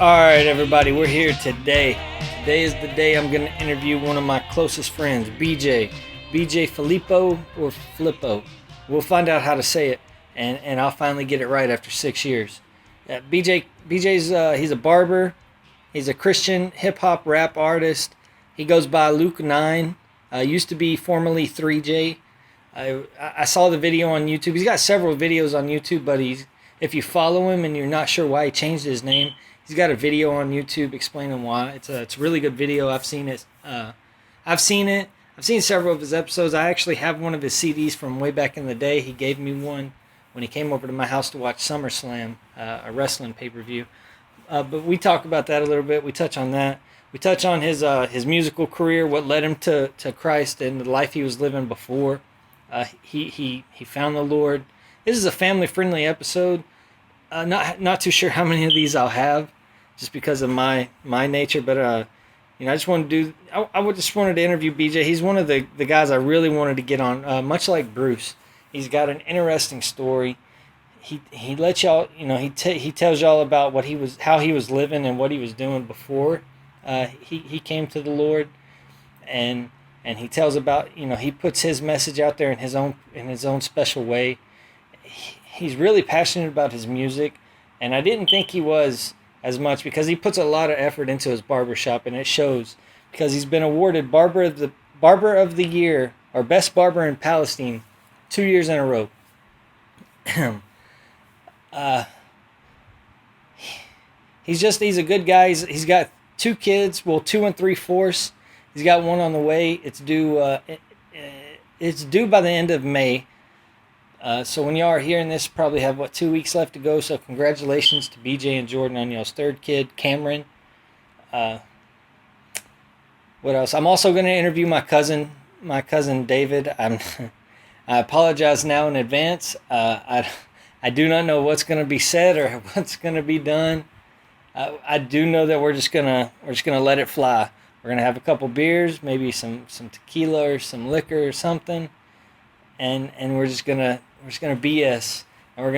All right, everybody, we're here today. Today is the day I'm going to interview one of my closest friends, BJ. BJ Filippo or Flippo. We'll find out how to say it, and I'll finally get it right after 6 years. BJ's he's a barber. He's a Christian hip-hop rap artist. He goes by Luke 9. Used to be formerly 3J. I saw the video on YouTube. He's got several videos on YouTube, but if you follow him and you're not sure why he changed his name, he's got a video on YouTube explaining why. It's a really good video. I've seen it. I've seen several of his episodes. I actually have one of his CDs from way back in the day. He gave me one when he came over to my house to watch SummerSlam, a wrestling pay-per-view. But we talk about that a little bit. We touch on that. We touch on his musical career, what led him to Christ, and the life he was living before he found the Lord. This is a family-friendly episode. Not too sure how many of these I'll have, just because of my nature. But I just want to do. I just wanted to interview BJ. He's one of the guys I really wanted to get on. Much like Bruce, he's got an interesting story. He lets y'all, he tells y'all about how he was living and what he was doing before he came to the Lord, and he tells about, he puts his message out there in his own special way. He's really passionate about his music, and I didn't think he was as much, because he puts a lot of effort into his barbershop, and it shows, because he's been awarded Barber of the Year, or Best Barber in Palestine 2 years in a row. He's a good guy. He's got 2 kids, 2 3/4. He's got one on the way. It's due by the end of May. So when y'all are hearing this, probably have 2 weeks left to go. So congratulations to BJ and Jordan on y'all's 3rd kid, Cameron. What else? I'm also going to interview my cousin David. I apologize now in advance. I do not know what's going to be said or what's going to be done. I do know that we're just gonna let it fly. We're gonna have a couple beers, maybe some tequila or some liquor or something, and we're just gonna BS, and we're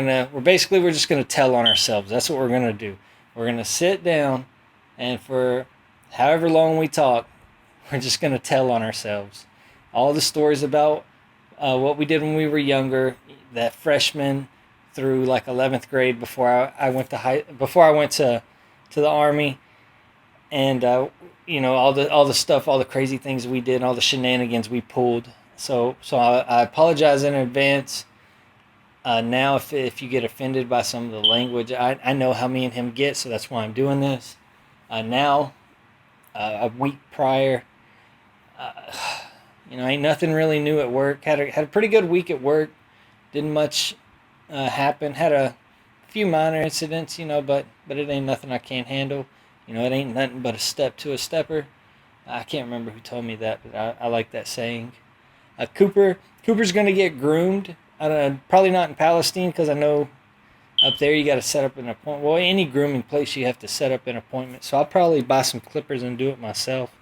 just gonna tell on ourselves. That's what we're gonna do. We're gonna sit down, and for however long we talk, we're just gonna tell on ourselves. All the stories about what we did when we were younger, that freshman through like 11th grade, before I went to the Army, and all the stuff, all the crazy things we did, all the shenanigans we pulled. So I apologize in advance. Now if you get offended by some of the language, I know how me and him get, so that's why I'm doing this. Now, a week prior, ain't nothing really new at work. Had a pretty good week at work. Didn't much happen. Had a few minor incidents, but it ain't nothing I can't handle. It ain't nothing but a step to a stepper. I can't remember who told me that, but I like that saying. Cooper's going to get groomed. Probably not in Palestine, because I know up there you got to set up an appointment. Well, any grooming place you have to set up an appointment. So I'll probably buy some clippers and do it myself.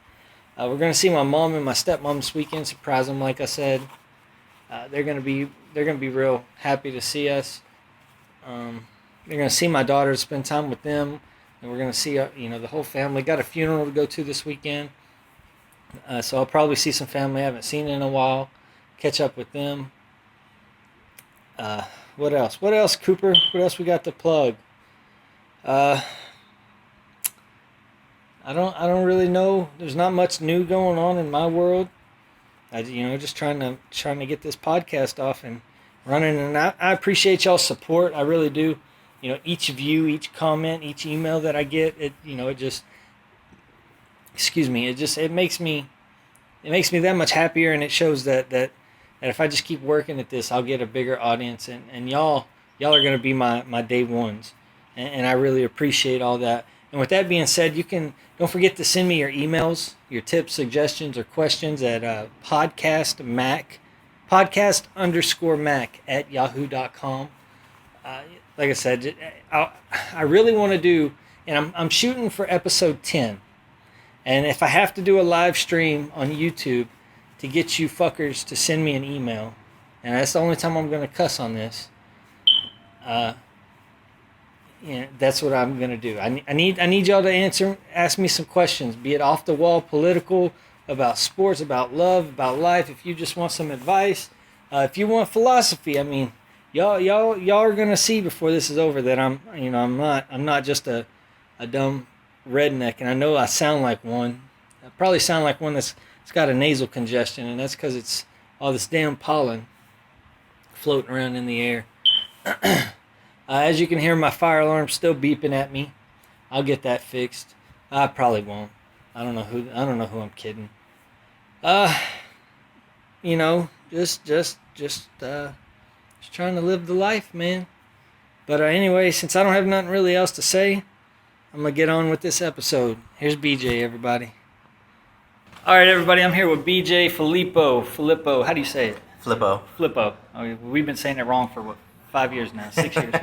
We're going to see my mom and my stepmom this weekend. Surprise them, like I said. They're going to be real happy to see us. They're going to see my daughter, spend time with them. And we're going to see, the whole family. Got a funeral to go to this weekend. So I'll probably see some family I haven't seen in a while. Catch up with them. What else? What else, Cooper? What else we got to plug? I don't really know. There's not much new going on in my world. Just trying to get this podcast off and running. And I appreciate y'all's support. I really do. Each view, each comment, each email that I get, it makes me that much happier, and it shows that if I just keep working at this, I'll get a bigger audience, and y'all are going to be my day ones, and I really appreciate all that. And with that being said, don't forget to send me your emails, your tips, suggestions, or questions at podcast_Mack at yahoo.com. Like I said, I really want to do, and I'm shooting for episode 10. And if I have to do a live stream on YouTube to get you fuckers to send me an email, and that's the only time I'm going to cuss on this, that's what I'm gonna do. I need y'all to ask me some questions, be it off the wall, political, about sports, about love, about life. If you just want some advice, if you want philosophy, I mean, y'all are gonna see before this is over that I'm not just a dumb redneck, and I know I sound like one. I probably sound like one that's got a nasal congestion, and that's because it's all this damn pollen floating around in the air. As you can hear, my fire alarm's still beeping at me. I'll get that fixed. I probably won't. I don't know who I'm kidding. Just trying to live the life, man. But anyway, since I don't have nothing really else to say, I'm gonna get on with this episode. Here's BJ, everybody. All right, everybody. I'm here with BJ Filippo. How do you say it? Flippo. Okay, we've been saying it wrong for 5 years now, 6 years.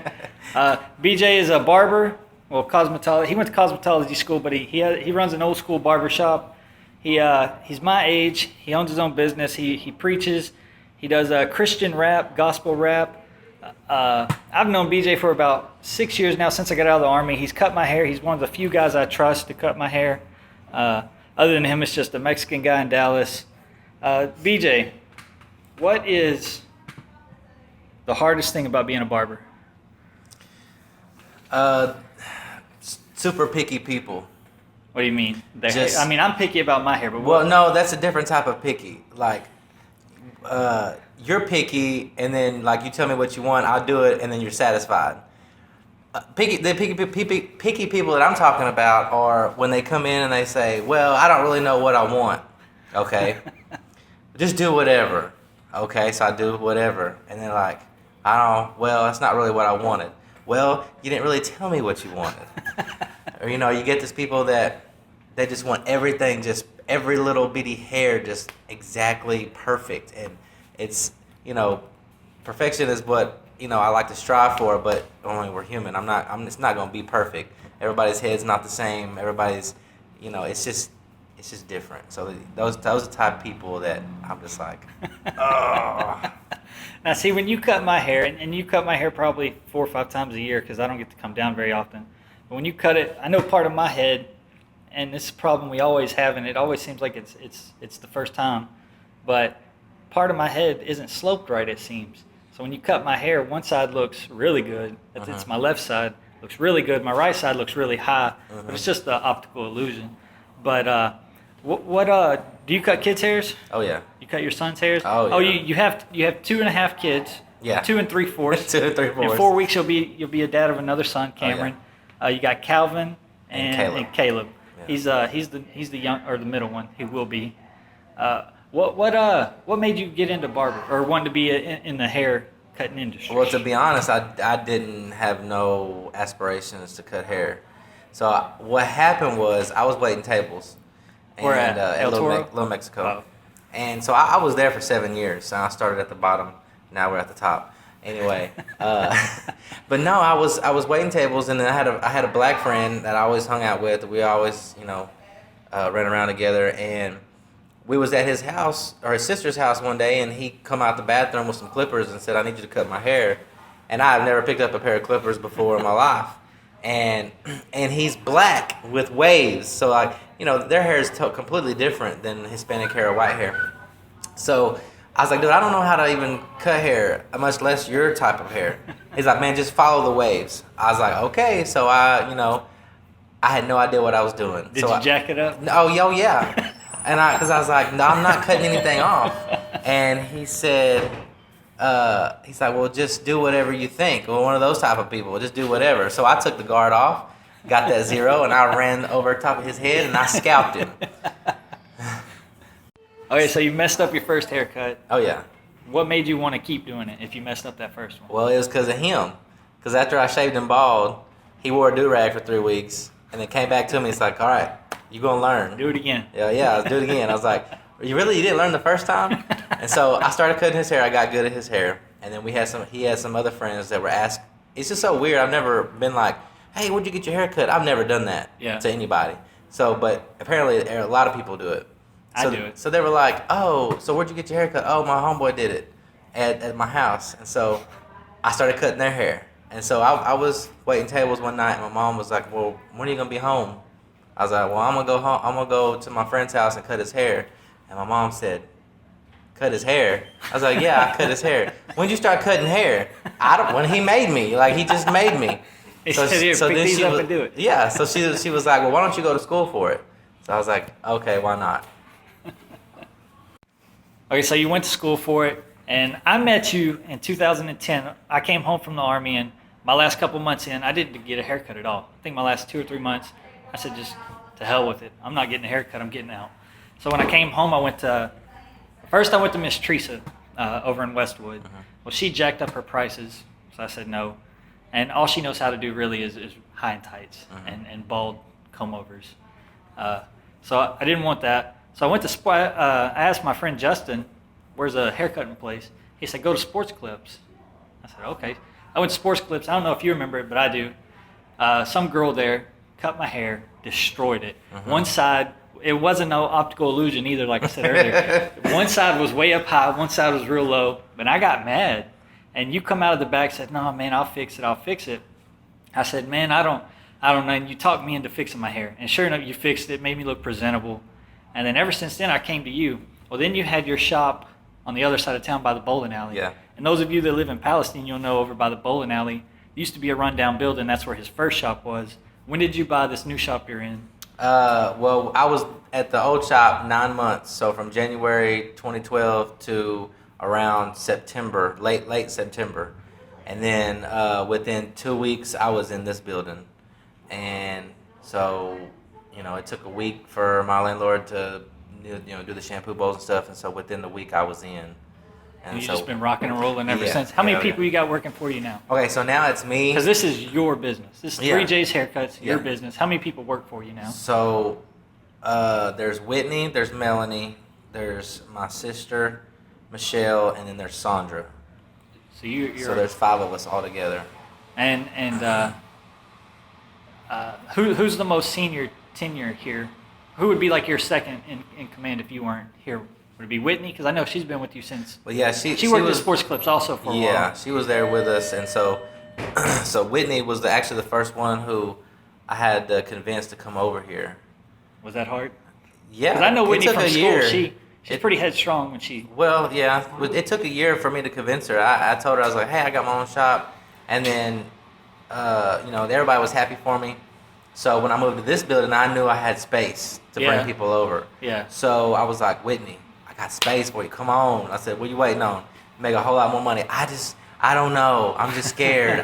BJ is a barber, cosmetology. He went to cosmetology school, but he runs an old school barber shop. He's my age. He owns his own business. He preaches. He does Christian rap, gospel rap. I've known BJ for about 6 years now, since I got out of the Army. He's cut my hair. He's one of the few guys I trust to cut my hair. Other than him, it's just a Mexican guy in Dallas. BJ, what is the hardest thing about being a barber? Super picky people. What do you mean? I'm picky about my hair, but no, that's a different type of picky. Like, you're picky, and then like you tell me what you want, I'll do it, and then you're satisfied. Picky people that I'm talking about are when they come in and they say, "Well, I don't really know what I want." Okay, just do whatever. Okay, so I do whatever, and they're like, well, that's not really what I wanted. Well, you didn't really tell me what you wanted. Or, you get these people that they just want everything, just every little bitty hair just exactly perfect. And it's, perfection is what, I like to strive for, but only we're human. It's not going to be perfect. Everybody's head's not the same. Everybody's, it's just different. So those are the type of people that I'm just like, oh. Now, see, when you cut my hair, and you cut my hair probably 4 or 5 times a year because I don't get to come down very often. But when you cut it, I know part of my head, and this is a problem we always have, and it always seems like it's the first time, but part of my head isn't sloped right, it seems. So when you cut my hair, one side looks really good. It's my left side looks really good. My right side looks really high, but it's just an optical illusion. But what do you cut kids' hairs? Oh yeah. You cut your son's hairs? Oh yeah. Oh, you have 2.5 kids. Yeah. 2 3/4. 2 3/4. In 4 weeks, you'll be a dad of another son, Cameron. Oh, yeah. You got Calvin and Caleb. Yeah. He's the young, or the middle one. He will be. What made you get into barber or wanted to be in the hair cutting industry? Well, to be honest, I didn't have no aspirations to cut hair. So what happened was I was waiting tables. Where at? El Toro? Little Mexico. Oh. And so I was there for 7 years. So I started at the bottom. Now we're at the top. Anyway, but no, I was waiting tables, and then I had a black friend that I always hung out with. We always ran around together, and we was at his house or his sister's house one day, and he come out the bathroom with some clippers and said, "I need you to cut my hair." And I've never picked up a pair of clippers before in my life. And he's black with waves, so their hair is completely different than Hispanic hair or white hair. So I was like, dude, I don't know how to even cut hair, much less your type of hair. He's like, man, just follow the waves. I was like, okay. So I had no idea what I was doing. Did you jack it up? Oh, yeah. And because I was like, no, I'm not cutting anything off. And he said, he's like, well, just do whatever you think. Well, one of those type of people, just do whatever. So I took the guard off, got that 0, and I ran over top of his head, and I scalped him. Okay, so you messed up your first haircut. Oh, yeah. What made you want to keep doing it if you messed up that first one? Well, it was because of him. Because after I shaved him bald, he wore a do-rag for 3 weeks, and then came back to me. It's like, all right, you're going to learn. Do it again. Yeah, I'll do it again. I was like, you didn't learn the first time? And so I started cutting his hair. I got good at his hair. And then he had some other friends that were asking. It's just so weird. I've never been like, hey, where'd you get your hair cut? I've never done that to anybody. So, but apparently a lot of people do it. So, I do it. So they were like, oh, so where'd you get your hair cut? Oh, my homeboy did it at my house. And so I started cutting their hair. And so I was waiting tables one night, and my mom was like, "Well, when are you gonna be home?" I was like, "Well, I'm gonna go home. I'm gonna go to my friend's house and cut his hair." And my mom said, "Cut his hair?" I was like, "Yeah, I cut his hair." When did you start cutting hair? I don't. When he made me, like he just made me. He said, "Here, pick these up and do it." Yeah. So she was like, "Well, why don't you go to school for it?" So I was like, "Okay, why not?" Okay, so you went to school for it, and I met you in 2010. I came home from the Army, and my last couple months in, I didn't get a haircut at all. I think my last 2 or 3 months, I said, just to hell with it. I'm not getting a haircut, I'm getting out. So when I came home, I went to Miss Teresa over in Westwood. Well, she jacked up her prices, so I said no. And all she knows how to do really is high and tights and bald comb-overs. So I didn't want that. So I went to I asked my friend Justin, "Where's a haircutting place?" He said, "Go to Sports Clips." I said, "Okay." I went to Sports Clips. I don't know if you remember it, but I do. Some girl there cut my hair, destroyed it. One side, it wasn't no optical illusion either, like I said earlier. One side was way up high, one side was real low. But I got mad. And you come out of the back and said, "No, man, I'll fix it. I said, "Man, I don't know." And you talked me into fixing my hair. And sure enough, you fixed it, made me look presentable. And then ever since then, I came to you. Well, then you had your shop on the other side of town by the bowling alley. Yeah. And those of you that live in Palestine, you'll know over by the bowling alley, there used to be a rundown building. That's where his first shop was. When did you buy this new shop you're in? Well, I was at the old shop 9 months. So from January 2012 to around September, late September. And then within 2 weeks, I was in this building. And so, it took a week for my landlord to, do the shampoo bowls and stuff. And so within the week, I was in. And you've just been rocking and rolling ever since. How many people you got working for you now? Okay, so now it's me. Because this is your business. This is 3J's Haircuts, your business. How many people work for you now? So there's Whitney, there's Melanie, there's my sister, Michelle, and then there's Sandra. So you're there's 5 of us all together. And who's the most senior tenure here? Who would be like your second in command if you weren't here? Would it be Whitney? Because I know she's been with you since. Well, yeah, she worked at Sports Clips also for a while. Yeah, she was there with us, and so Whitney was actually the first one who I had to convince to come over here. Was that hard? Yeah, because I know Whitney from school. Year. She's pretty headstrong when she. Well, yeah, it took a year for me to convince her. I told her, I was like, "Hey, I got my own shop," and then everybody was happy for me. So when I moved to this building, I knew I had space to bring people over. Yeah. So I was like, "Whitney, I got space for you. Come on." I said, "What are you waiting on? Make a whole lot more money." I don't know. I'm just scared.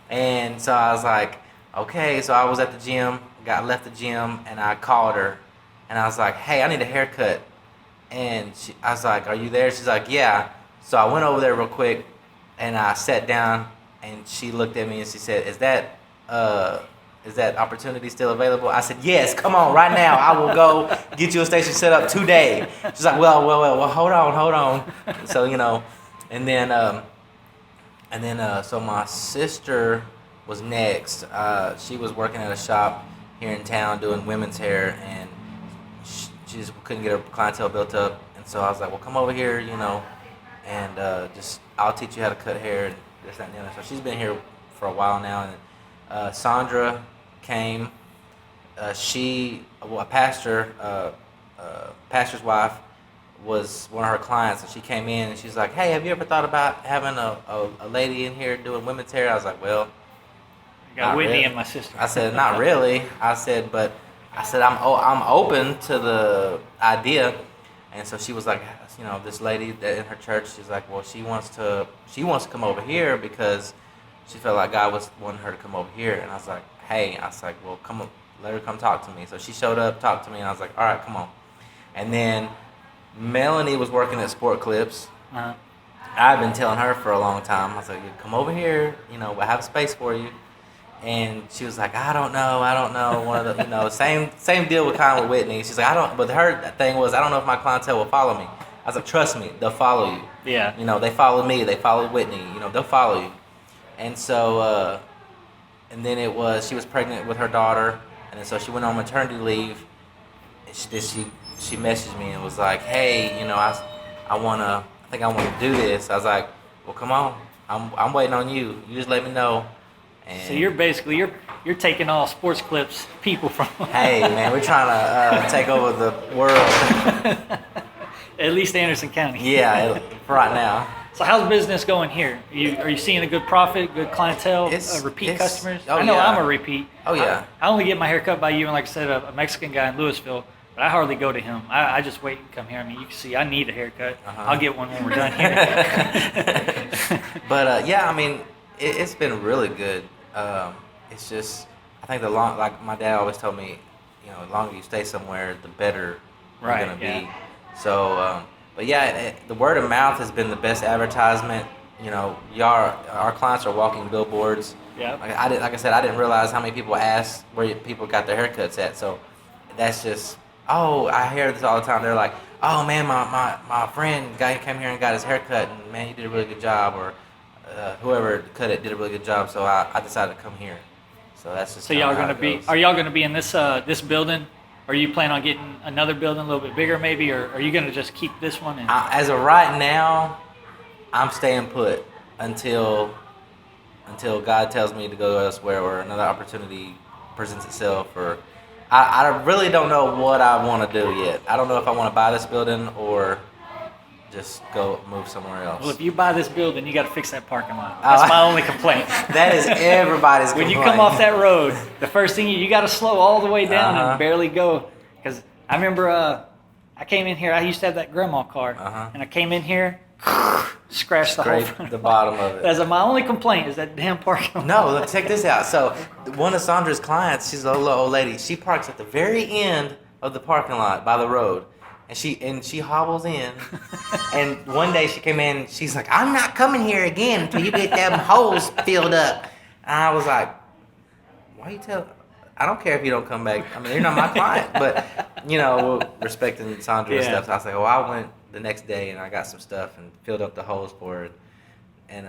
And so I was like, okay. So I was at the gym, left the gym, and I called her, and I was like, "Hey, I need a haircut." And I was like, "Are you there?" She's like, "Yeah." So I went over there real quick, and I sat down, and she looked at me and she said, "Is that opportunity still available?" I said, "Yes, come on, right now. I will go get you a station set up today." She's like, well, hold on. So, so my sister was next. She was working at a shop here in town doing women's hair, and she just couldn't get her clientele built up. And so I was like, "Well, come over here, and I'll teach you how to cut hair and this, that, and the other." So she's been here for a while now, and Sandra came. A pastor's wife was one of her clients, and she came in and she's like, "Hey, have you ever thought about having a lady in here doing women's hair?" I was like, "Well, I got Whitney and my sister." I said, "Not really." I said, I'm open to the idea." And so she was like, this lady that in her church, she's like, "Well, she wants to come over here because she felt like God was wanting her to come over here." And I was like, "Well, come on, let her come talk to me." So she showed up, talked to me, and I was like, "All right, come on." And then Melanie was working at Sport Clips. I've been telling her for a long time. I was like, "Come over here, we'll have space for you." And she was like, I don't know. One of the, same deal with kind of with Whitney. She's like, but her thing was, "I don't know if my clientele will follow me." I was like, "Trust me, they'll follow you." Yeah. They followed me, they followed Whitney, they'll follow you. And so, and then she was pregnant with her daughter, and then so she went on maternity leave. And she messaged me and was like, "Hey, I think I want to do this." I was like, "Well, come on." I'm waiting on you. You just let me know. And So you're basically you're taking all sports clips people from. hey man, we're trying to take over the world. At least Anderson County. Yeah, right now. So how's business going here? Are you seeing a good profit, good clientele, repeat customers? Oh, I know yeah. I'm a repeat. Oh yeah. I only get my hair cut by you and, like I said, a Mexican guy in Louisville. But I hardly go to him. I just wait and come here. I mean, you can see I need a haircut. I'll get one when we're done here. But yeah, I mean, it's been really good. It's just, I think like my dad always told me, the longer you stay somewhere, the better you're Right, gonna yeah. be. So, but yeah, the word of mouth has been the best advertisement. Our clients are walking billboards. Yeah. Like I said, I didn't realize how many people asked where people got their haircuts at. So that's just, I hear this all the time. They're like, oh man, my friend came here and got his haircut, and man, you did a really good job, or whoever cut it did a really good job. So I decided to come here. So that's just. So are y'all gonna be in this this building? Are you planning on getting another building a little bit bigger, maybe, or are you gonna just keep this one? As of right now, I'm staying put until God tells me to go elsewhere or another opportunity presents itself. Or I really don't know what I want to do yet. I don't know if I want to buy this building or just go move somewhere else. Well, if you buy this building, you got to fix that parking lot. That's my only complaint. That is everybody's When complaint. you come off that road, the first thing you got to slow all the way down and barely go. Because I remember I came in here. I used to have that grandma car, and I came in here, scratched the whole front. The bottom of it. That's my only complaint is that damn parking lot. No, look, check this out. So one of Sandra's clients, she's a little old lady. She parks at the very end of the parking lot by the road. And she hobbles in, and one day she came in. She's like, "I'm not coming here again until you get them holes filled up." And I was like, "Why you tell? I don't care if you don't come back. I mean, you're not my client." But respecting Sandra and stuff. So I was like, "Oh, I went the next day and I got some stuff and filled up the holes for her." And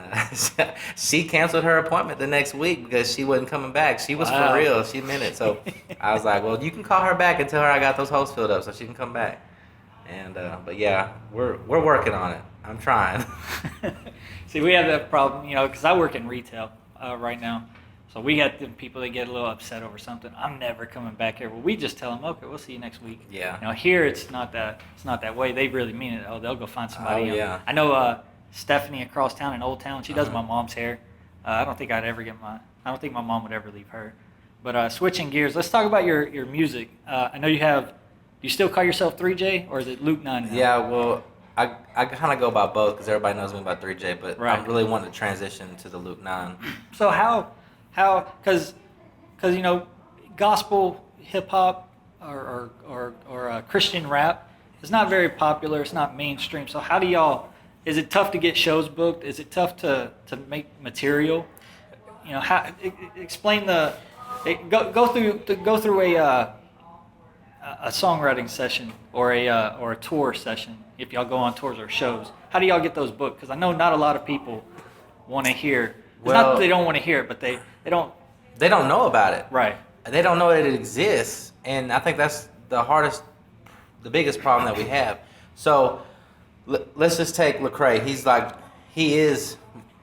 she canceled her appointment the next week because she wasn't coming back. She was for real. She meant it. So I was like, "Well, you can call her back and tell her I got those holes filled up so she can come back." And but yeah, we're working on it. I'm trying. See, we have that problem, because I work in retail right now. So we got the people that get a little upset over something. I'm never coming back here. Well, we just tell them, okay, we'll see you next week. Yeah. Here it's not that way. They really mean it. Oh, they'll go find somebody. Oh, yeah. I know Stephanie across town in Old Town. She does my mom's hair. I don't think I don't think my mom would ever leave her. But switching gears, let's talk about your music. I know you have. Do you still call yourself 3J or is it Luke 9 now? Yeah, well, I kind of go by both because everybody knows me by 3J, but Right. I'm really wanting to transition to the Luke 9. So how because gospel hip hop or Christian rap is not very popular. It's not mainstream. So how do y'all? Is it tough to get shows booked? Is it tough to make material? Explain go through a songwriting session or a tour session if y'all go on tours or shows. How do y'all get those booked? Because I know not a lot of people want to hear. It's not that they don't want to hear it, but they don't. They don't know about it. Right. They don't know that it exists, and I think that's the biggest problem that we have. So let's just take Lecrae.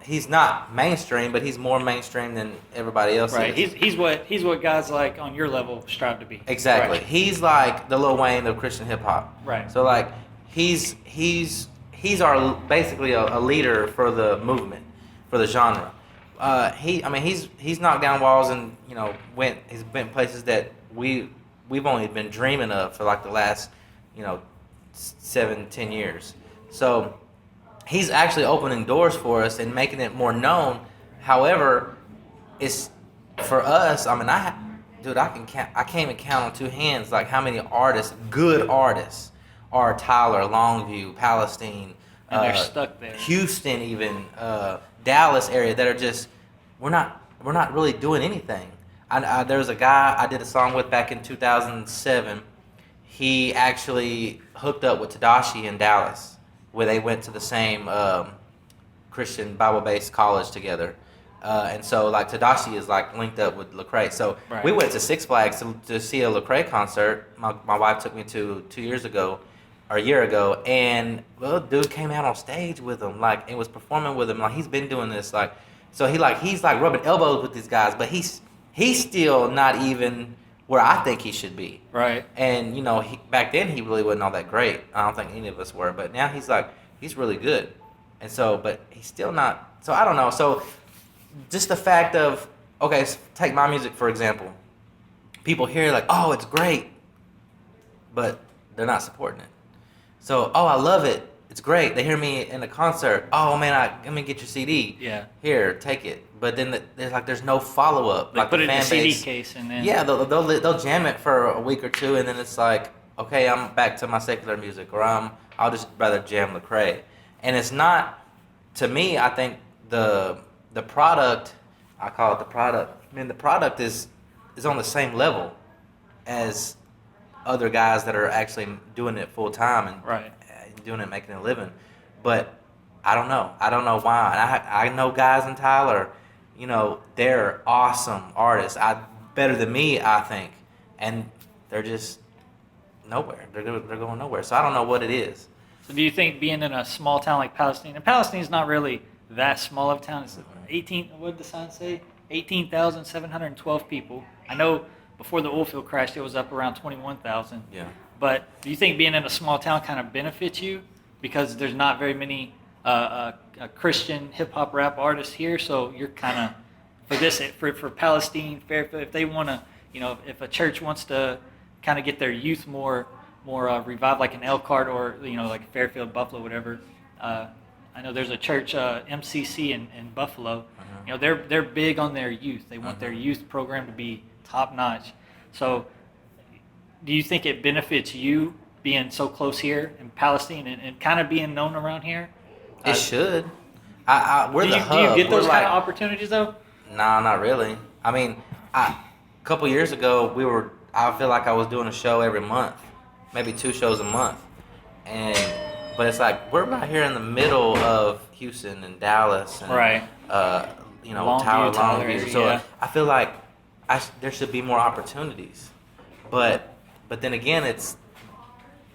He's not mainstream, but he's more mainstream than everybody else Right. is. He's what guys like on your level strive to be. Exactly. Right. He's like the Lil Wayne of Christian hip hop. Right. So like he's our basically a leader for the movement, for the genre. He's knocked down walls and he's been places that we've only been dreaming of for like the last 7-10 years. So he's actually opening doors for us and making it more known. However, it's for us. I mean, I can't even count on two hands like how many good artists, are Tyler, Longview, Palestine, And they're stuck there. Houston, even Dallas area that are just we're not really doing anything. There was a guy I did a song with back in 2007. He actually hooked up with Tadashi in Dallas, where they went to the same Christian Bible-based college together. And so, like, Tadashi is, like, linked up with Lecrae. So Right. we went to Six Flags to see a Lecrae concert. My wife took me to 2 years ago. or a year ago, and well, dude came out on stage with him, like, and was performing with him. Like, he's been doing this, like, so he's like rubbing elbows with these guys, but he's still not even where I think he should be. Right. And back then he really wasn't all that great. I don't think any of us were, but now he's really good. And so, but he's still not. So I don't know. So just the fact of, okay, take my music for example. People hear like, oh, it's great, but they're not supporting it. So, oh, I love it. It's great. They hear me in a concert. Oh man, let me get your CD. Yeah. Here, take it. But then there's no follow up. They like put the it in fan a CD base, case and then. Yeah, they'll jam it for a week or two, and then it's like, okay, I'm back to my secular music, or I'll just rather jam Lecrae. And it's not, to me, I think the product, I call it the product. I mean, the product is on the same level as other guys that are actually doing it full time and Right. doing it, making a living. But I don't know. I don't know why. And I know guys in Tyler, they're awesome artists. Better than me, I think. And they're just nowhere. They're going nowhere. So I don't know what it is. So do you think being in a small town like Palestine, and Palestine's not really that small of a town, it's 18, what did the sign say? 18,712 people. I know before the oil field crashed, it was up around 21,000. Yeah. But do you think being in a small town kind of benefits you? Because there's not very many Christian hip-hop rap artists here, so you're kind of, for Palestine, Fairfield, if they want to, if a church wants to kind of get their youth more revived, like an Elkhart or, like Fairfield, Buffalo, whatever. I know there's a church, MCC in Buffalo. They're big on their youth. They want their youth program to be top notch. So do you think it benefits you being so close here in Palestine and kind of being known around here? It should. We're the hub. Do you get those We're kind of opportunities though? Nah, not really. I mean, a couple years ago, I feel like I was doing a show every month, maybe 2 shows a month. But it's like, we're right here in the middle of Houston and Dallas and, right. Tyler, Longview. So yeah. I feel like there should be more opportunities. But then again,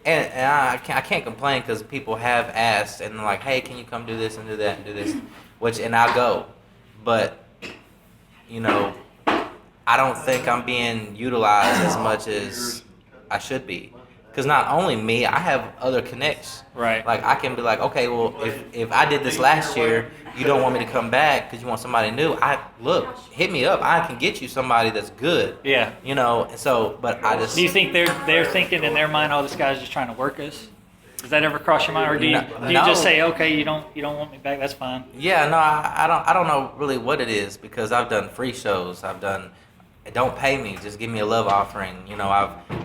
and I can't complain because people have asked and they're like, hey, can you come do this and do that and do this, and I'll go. But, I don't think I'm being utilized as much as I should be. Because not only me, I have other connects. Right. Like, I can be like, okay, well, if I did this last year, you don't want me to come back because you want somebody new, hit me up. I can get you somebody that's good. Yeah. But I just... Do you think they're thinking in their mind, oh, this guy's just trying to work us? Does that ever cross your mind? Or do you just say, okay, you don't want me back, that's fine? Yeah, no, I don't know really what it is because I've done free shows. Don't pay me, just give me a love offering.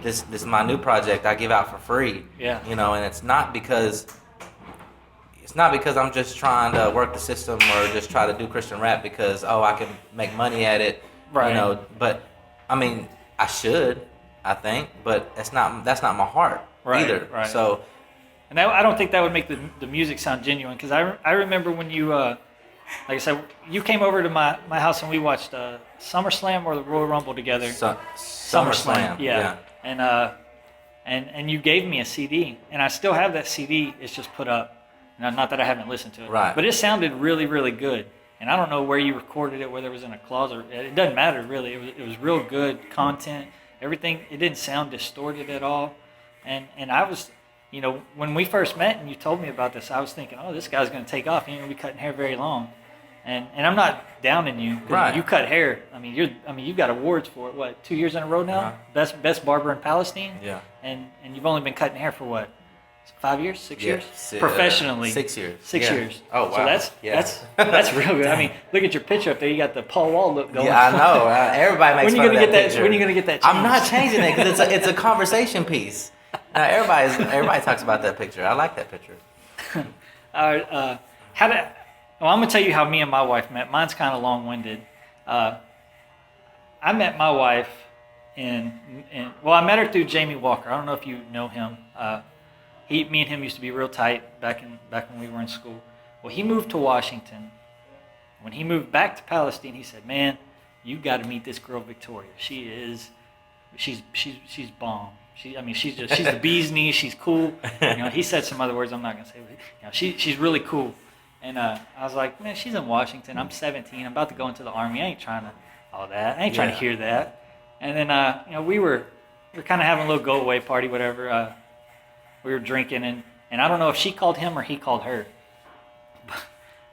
This is my new project I give out for free. Yeah. And it's not because I'm just trying to work the system or just try to do Christian rap because I can make money at it. Right. But I mean I should, I think, but that's not my heart either. Right. So and I don't think that would make the music sound genuine because I remember when you like I said, you came over to my house and we watched SummerSlam or the Royal Rumble together. SummerSlam. Yeah. And you gave me a CD, and I still have that CD. It's just put up. Now, not that I haven't listened to it. Right. But it sounded really, really good. And I don't know where you recorded it, whether it was in a closet. It doesn't matter, really. It was real good content. Everything, it didn't sound distorted at all. And I was, when we first met and you told me about this, I was thinking, oh, this guy's going to take off. He ain't going to be cutting hair very long. And I'm not downing you. Right. You cut hair. You've got awards for it. What, 2 years in a row now? Uh-huh. Best barber in Palestine. Yeah. And you've only been cutting hair for what? 5 years? 6 years? Yeah, Professionally. 6 years. 6 years. Oh wow. So that's real good. I mean, look at your picture up there. You got the Paul Wall look going. Yeah, I know. Everybody makes fun of that picture. When are you gonna get that? I'm not changing it because it's a conversation piece. Now everybody talks about that picture. I like that picture. Well, I'm gonna tell you how me and my wife met. Mine's kind of long-winded. I met my wife I met her through Jamie Walker. I don't know if you know him. Me and him used to be real tight back when we were in school. Well, he moved to Washington. When he moved back to Palestine, he said, "Man, you got to meet this girl Victoria. She's bomb." She's the bee's knees. She's cool. He said some other words I'm not gonna say. But, she's really cool. And I was like, man, she's in Washington. I'm 17. I'm about to go into the Army. I ain't trying to all that. I ain't trying to hear that. And then we were kind of having a little go away party, whatever. We were drinking, and I don't know if she called him or he called her.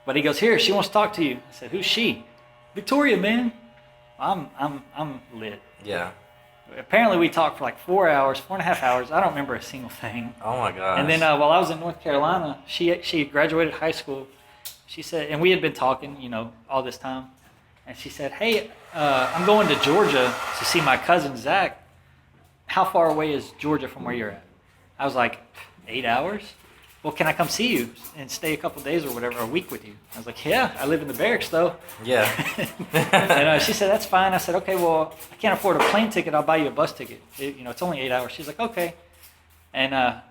But he goes, here, she wants to talk to you. I said, who's she? Victoria, man. I'm lit. Yeah. Apparently we talked for like 4.5 hours. I don't remember a single thing. Oh my gosh. And then while I was in North Carolina, she graduated high school. She said, and we had been talking, all this time. And she said, hey, I'm going to Georgia to see my cousin Zach. How far away is Georgia from where you're at? I was like, 8 hours? Well, can I come see you and stay a couple days or whatever, a week with you? I was like, yeah, I live in the barracks though. Yeah. And she said, that's fine. I said, okay, well, I can't afford a plane ticket. I'll buy you a bus ticket. It's only 8 hours. She's like, okay. And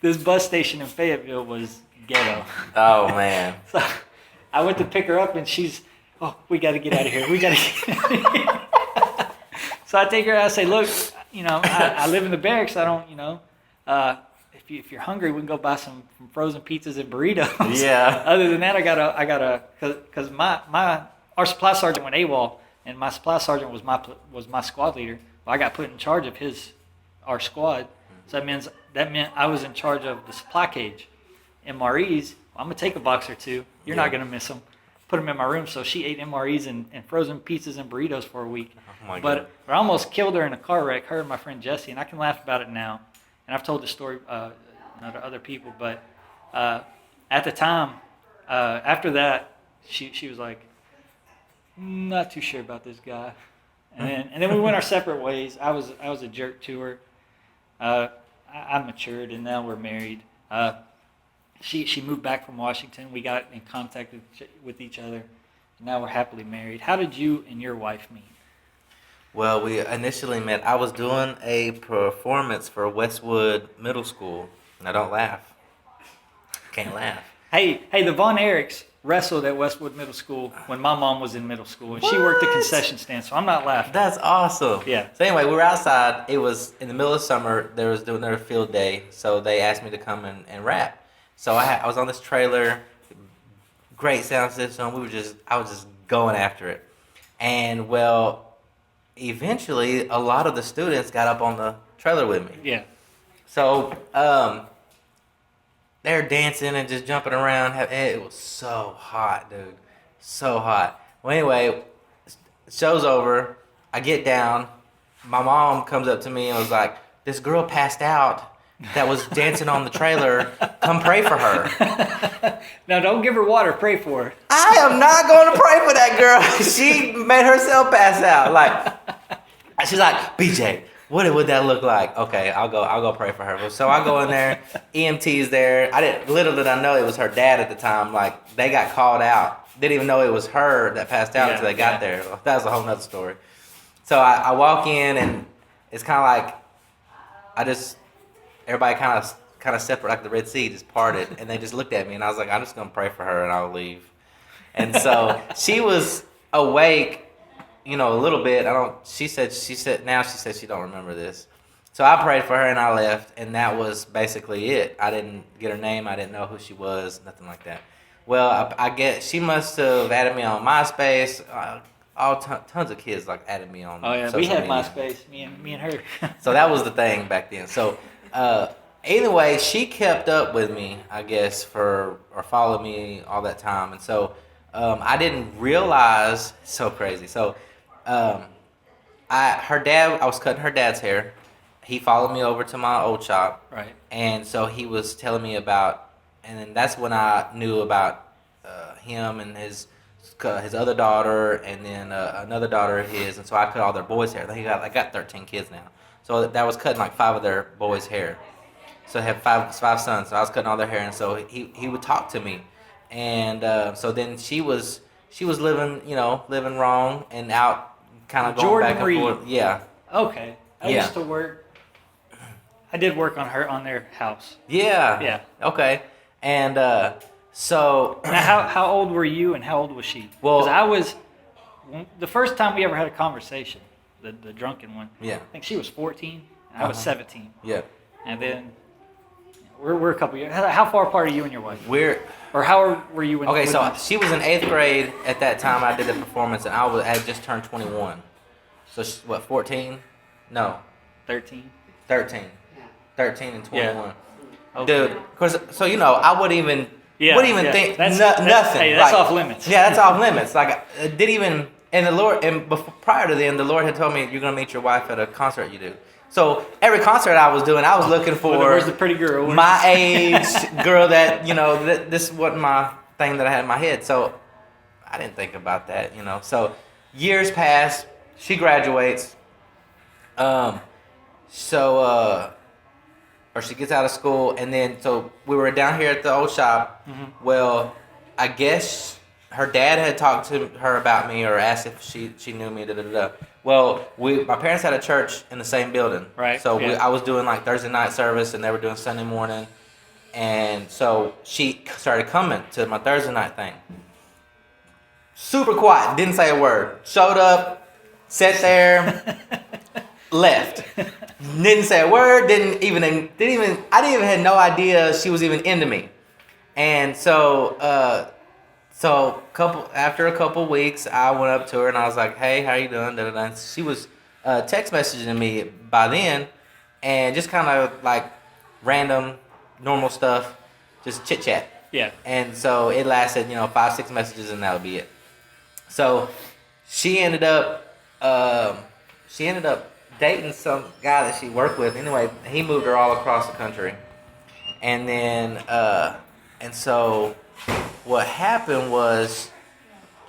this bus station in Fayetteville was ghetto. Oh, man. So I went to pick her up and we got to get out of here. We got to get out of here. So I take her out and say, look, I live in the barracks. I don't, if you're hungry, we can go buy some frozen pizzas and burritos. Yeah. Other than that, because our supply sergeant went AWOL, and my supply sergeant was my squad leader. Well, I got put in charge of our squad, so that meant I was in charge of the supply cage. MREs, I'm gonna take a box or two. You're not gonna miss them. Put them in my room. So she ate MREs and frozen pizzas and burritos for a week. Oh my God. But I almost killed her in a car wreck. Her and my friend Jesse, and I can laugh about it now. And I've told the story to other people, but at the time, after that, she was like, not too sure about this guy, and then we went our separate ways. I was a jerk to her. I matured, and now we're married. She moved back from Washington. We got in contact with each other, and now we're happily married. How did you and your wife meet? Well, we initially met. I was doing a performance for Westwood Middle School. Now, don't laugh. Can't laugh. Hey, the Von Erichs wrestled at Westwood Middle School when my mom was in middle school, and she worked the concession stand, so I'm not laughing. That's awesome. Yeah. So anyway, we were outside. It was in the middle of summer. They was doing their field day, so they asked me to come and rap. So I was on this trailer, great sound system. I was just going after it, and well. Eventually, a lot of the students got up on the trailer with me. Yeah. So, they're dancing and just jumping around. It was so hot, dude. So hot. Well, anyway, show's over. I get down. My mom comes up to me and was like, this girl passed out that was dancing on the trailer. Come pray for her. Now, don't give her water. Pray for her. I am not going to pray for that girl. She made herself pass out. Like, she's like, BJ, what would that look like? Okay, I'll go pray for her. So I go in there. EMT's there. Little did I know it was her dad at the time. Like, they got called out. Didn't even know it was her that passed out until they got there. That was a whole nother story. So I walk in, and it's kind of like everybody kind of separate, like the Red Sea just parted, and they just looked at me, and I was like, I'm just gonna pray for her, and I'll leave. And so she was awake, a little bit. She said she don't remember this. So I prayed for her, and I left, and that was basically it. I didn't get her name. I didn't know who she was, nothing like that. Well, I guess she must have added me on MySpace. Tons of kids added me on. Oh yeah, social we had media. MySpace, me and her. So that was the thing back then. So either way, she kept up with me, I guess, or followed me all that time, and so I didn't realize. So crazy. So I was cutting her dad's hair. He followed me over to my old shop, Right. And so he was telling me about, and then that's when I knew about him and his other daughter, and then another daughter of his, and so I cut all their boys' hair. I got 13 kids now, so that was cutting 5 of their boys' hair. So I had five sons, so I was cutting all their hair, and so he would talk to me, and so then she was living wrong and out, kind of going Jordan back and Reed. forth. Yeah. Okay. I Yeah. used to work. I did work on their house. Yeah. Yeah. Okay. And so. Now, how old were you and how old was she? Well, Because I was the first time we ever had a conversation. the drunken one. Yeah. I think she was 14. And I was 17. Yeah. And then we're a couple years. How far apart are you and your wife? Or how were you? Okay, so she was in 8th grade at that time. I did the performance, and I had just turned 21. So what, 14? No, 13. 13. 13 and 21. Yeah. Okay. Dude, cause so I wouldn't even think that's, nothing. Hey, that's like, off limits. Yeah, that's off limits. Like I didn't even. And the Lord, and prior to then, the Lord had told me you're gonna meet your wife at a concert you do. So every concert I was doing, I was looking for where's the pretty girl? my age girl that this wasn't my thing that I had in my head. So I didn't think about that. So years pass. She graduates. Or she gets out of school, and then so we were down here at the old shop. Mm-hmm. Well, I guess her dad had talked to her about me or asked if she knew me. Well, my parents had a church in the same building, right? So I was doing like Thursday night service, and they were doing Sunday morning, and so she started coming to my Thursday night thing. Super quiet, didn't say a word. Showed up, sat there, left. Didn't say a word. Didn't even. I didn't even had no idea she was even into me. And so after a couple weeks, I went up to her and I was like, "Hey, how you doing?" And she was text messaging me by then, and just kind of like random, normal stuff, just chit chat. Yeah. And so it lasted, 5-6 messages, and that would be it. So she ended up dating some guy that she worked with. Anyway, he moved her all across the country. And then, and so what happened was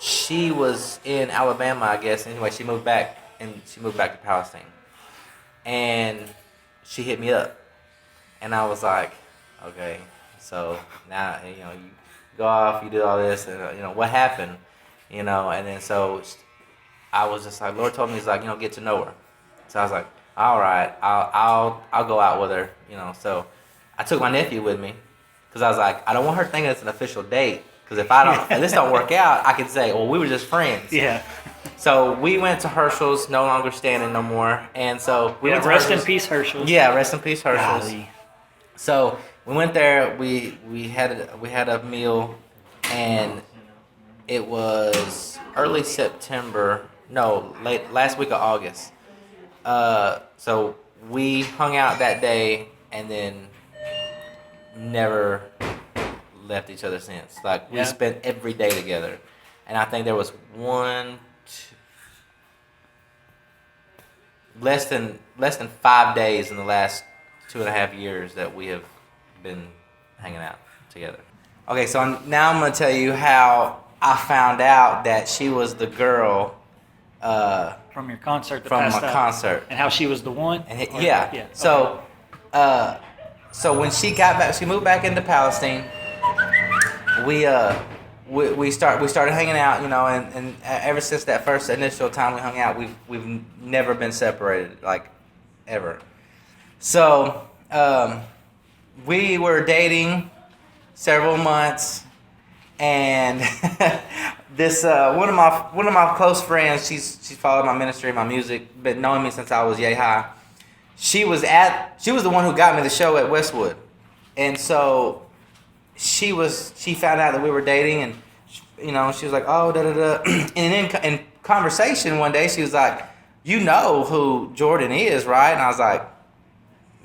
she was in Alabama, I guess. Anyway, she moved back to Palestine. And she hit me up. And I was like, okay, so now, you go off, you do all this, and, what happened? And then so I was just like, Lord told me, he's like, get to know her. So I was like, all right, I'll go out with her, So I took my nephew with me because I was like, I don't want her thinking it's an official date. Because if this don't work out, I could say, well, we were just friends. Yeah. So we went to Herschel's, no longer standing no more, and so we went to rest Herschel's. In peace, Herschel's. Yeah, rest in peace, Herschel's. Golly. So we went there. We had a meal, and it was early September. No, last week of August. So we hung out that day and then never left each other since. Like we spent every day together, and I think there was less than 5 days in the last 2.5 years that we have been hanging out together. Okay, so now I'm gonna tell you how I found out that she was the girl. From your concert. From my concert. And how she was the one? Yeah. So, so when she got back, she moved back into Palestine. We started hanging out, and ever since that first initial time we hung out, we've never been separated, like ever. So we were dating several months, and this one of my close friends, she's followed my ministry, my music, been knowing me since I was yay high. She was the one who got me the show at Westwood, and so she found out that we were dating, and she was like, oh, da da da, and in conversation one day she was like, you know who Jordan is, right? And I was like,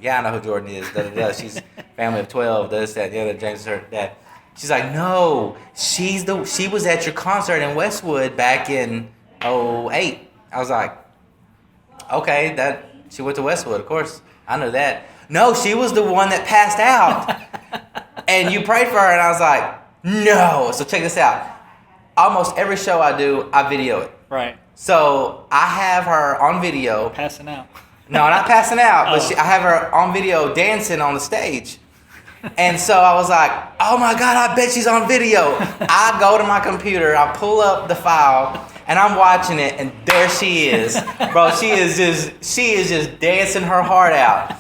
yeah, I know who Jordan is, da da da. She's family of 12, this, that, the other, James is her dad. She's like, no, she was at your concert in Westwood back in 2008. I was like, okay, she went to Westwood, of course. I know that. No, she was the one that passed out. And you prayed for her, and I was like, no. So check this out. Almost every show I do, I video it. Right. So I have her on video. Passing out. No, not passing out, but I have her on video dancing on the stage. And so I was like, oh my God, I bet she's on video. I go to my computer, I pull up the file, and I'm watching it, and there she is. Bro, she is just dancing her heart out.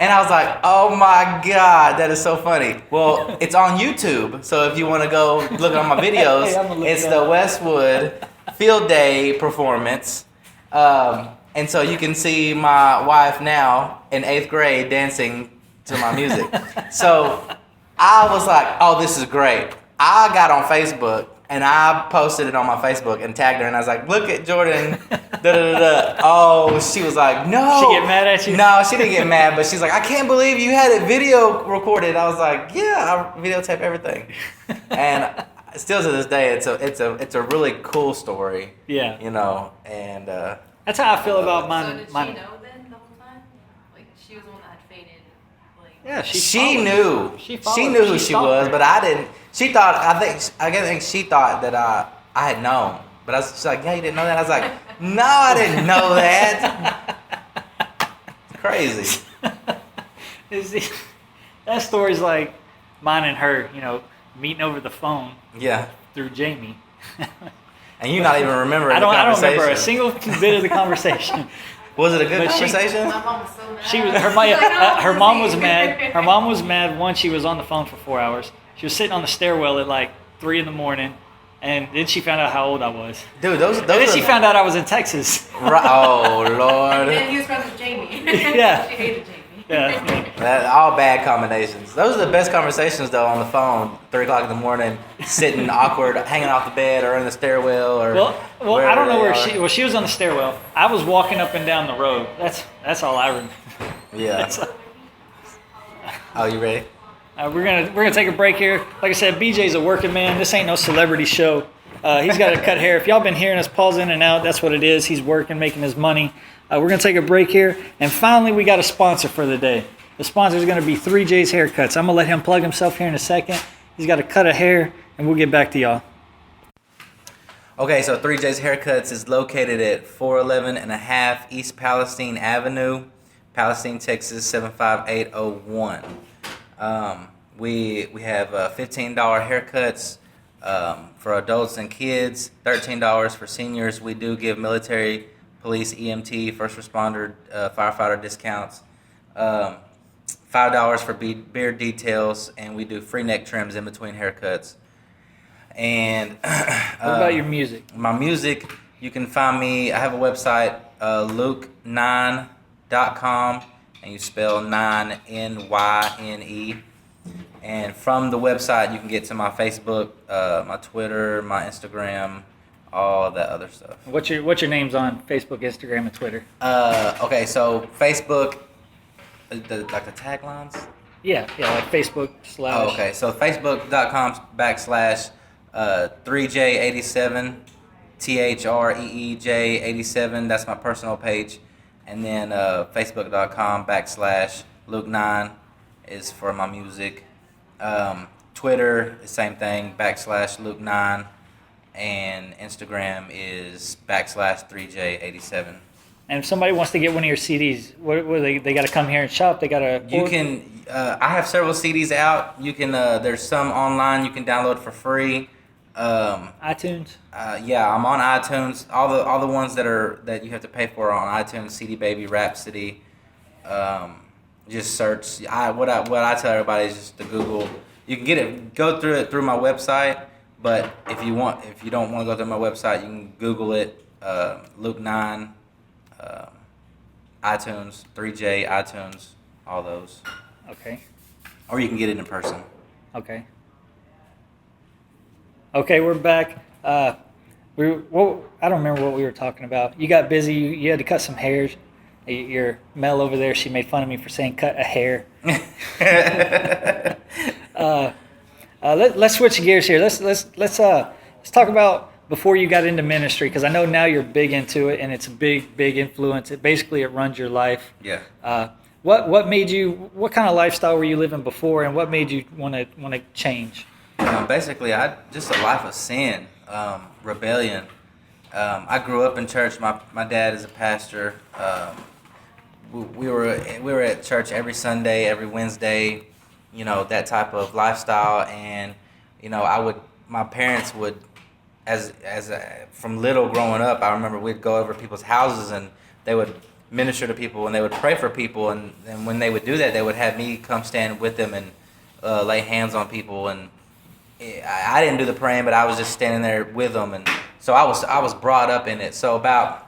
And I was like, oh my God, that is so funny. Well, it's on YouTube, so if you want to go look at my videos, it's the Westwood Field Day performance. And And so you can see my wife now in 8th grade dancing to my music. So I was like, oh, this is great. I got on Facebook and I posted it on my Facebook and tagged her and I was like, look at Jordan. Da, da, da, da. Oh, she was like, no. She get mad at you? No, she didn't get mad, but she's like, I can't believe you had it video recorded. I was like, yeah, I videotape everything. And still to this day, it's a really cool story. Yeah. You know, and That's how I feel about So mine. did she mine. know then the whole time? Like she was the one that had faded. Like Yeah, she followed. knew. She She knew who she stalked was, her. but I didn't. She thought. I think she thought that I had known. But she's like, yeah, you didn't know that. I was like, no, I didn't know that. It's crazy. That story's like mine and her, you know, meeting over the phone Yeah. through Jamie. And you not even remembering I don't the conversation. remember a single bit of the conversation. Was it a good But she- conversation? my mom was so mad. She was Like, her mom was pussy. mad. Her mom was mad once she was on the phone for 4 hours. She was sitting on the stairwell at like 3 a.m, and then she found out how old I was. Dude, those And then are she found out I was in Texas. Oh Lord. And he was friends with Jamie. Yeah. She hated Jamie. Yeah. All bad combinations. Those are the best conversations though on the phone, 3 o'clock in the morning, sitting awkward, hanging off the bed or in the stairwell or. Well, I don't know where they are. she. Well, she was on the stairwell. I was walking up and down the road. That's all I remember. Yeah. That's- Oh, you ready? we're gonna take a break here. Like I said, BJ's a working man. This ain't no celebrity show. He's got to cut hair. If y'all been hearing us pause in and out, that's what it is. He's working, making his money. We're gonna take a break here, and finally we got a sponsor for the day. The sponsor is gonna be 3J's Haircuts. I'm gonna let him plug himself here in a second. He's got to cut a hair, and we'll get back to y'all. Okay, so 3J's Haircuts is located at 411 and a half East Palestine Avenue, Palestine, Texas 75801. We have $15 haircuts for adults and kids, $13 for seniors. We do give military, police, EMT, first responder, firefighter discounts. $5 for beard details, and we do free neck trims in between haircuts. And What about your music? my music, you can find me. I have a website, luke9.com, and you spell 9 N-Y-N-E. And from the website, you can get to my Facebook, my Twitter, my Instagram, all of that other stuff. What's your names on Facebook, Instagram, and Twitter? Okay, so Facebook, like the taglines. Yeah, like Facebook / Oh, okay. So Facebook.com/3J87, THREEJ87. That's my personal page. And then Facebook.com/Luke9 is for my music. Twitter, the same thing, /Luke9. And Instagram is /3J87. And if somebody wants to get one of your CDs, what they got to come here and shop? They got to. You can. I have several CDs out. You can. There's some online you can download for free. iTunes. Yeah, I'm on iTunes. All the ones that you have to pay for are on iTunes. CD Baby, Rhapsody. Just search. What I tell everybody is just to Google. You can get it. Go through it through my website. But if you don't want to go through my website, you can Google it. Luke9. iTunes, 3J, iTunes, all those. Okay. Or you can get it in person. Okay. Okay, we're back. I don't remember what we were talking about. You got busy. You had to cut some hairs. Your Mel over there, she made fun of me for saying cut a hair. Let's switch gears here. Let's talk about before you got into ministry, because I know now you're big into it and it's a big influence. It runs your life. Yeah. What made you? What kind of lifestyle were you living before, and what made you want to change? Basically, just a life of sin, rebellion. I grew up in church. My dad is a pastor. We were at church every Sunday, every Wednesday. You know, that type of lifestyle, and you know, my parents would, from little growing up, I remember we'd go over to people's houses and they would minister to people and they would pray for people, and when they would do that, they would have me come stand with them and lay hands on people, and I didn't do the praying, but I was just standing there with them, and so I was brought up in it. So about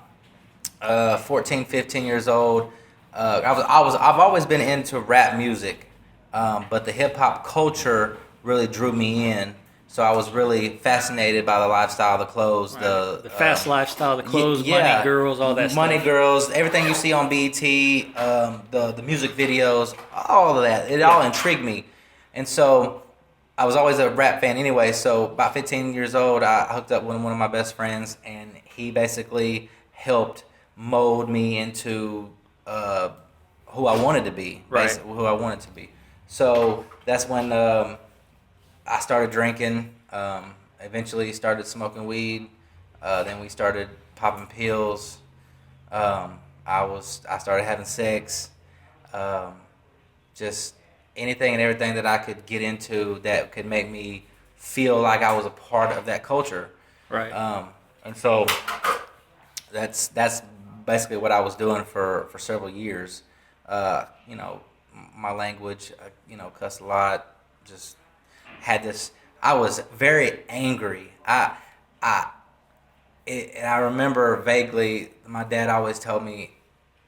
14, 15 years old. I've always been into rap music, but the hip hop culture really drew me in. So I was really fascinated by the lifestyle, the clothes, The fast lifestyle, the clothes, yeah, money, girls, all that money, stuff. girls, everything you see on BET, the music videos, all of that. It all intrigued me, and so I was always a rap fan anyway. So about 15 years old, I hooked up with one of my best friends, and he basically helped mold me into who I wanted to be, Right. basically who I wanted to be. So that's when I started drinking. Eventually, started smoking weed. Then we started popping pills. I started having sex. Just anything and everything that I could get into that could make me feel like I was a part of that culture. Right. And so that's basically what I was doing for several years. You know, my language, cussed a lot. Just had this. I was very angry. And I remember vaguely. My dad always told me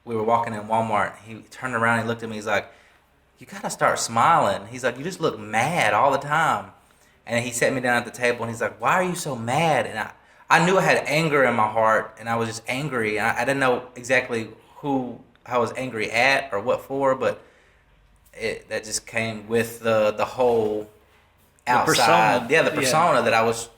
we were walking in Walmart. He turned around and looked at me. He's like, "You gotta start smiling." He's like, "You just look mad all the time." And he sat me down at the table and he's like, "Why are you so mad?" And I knew I had anger in my heart, and I was just angry. And I didn't know exactly who I was angry at or what for, but that just came with the whole outside, persona. the persona that I was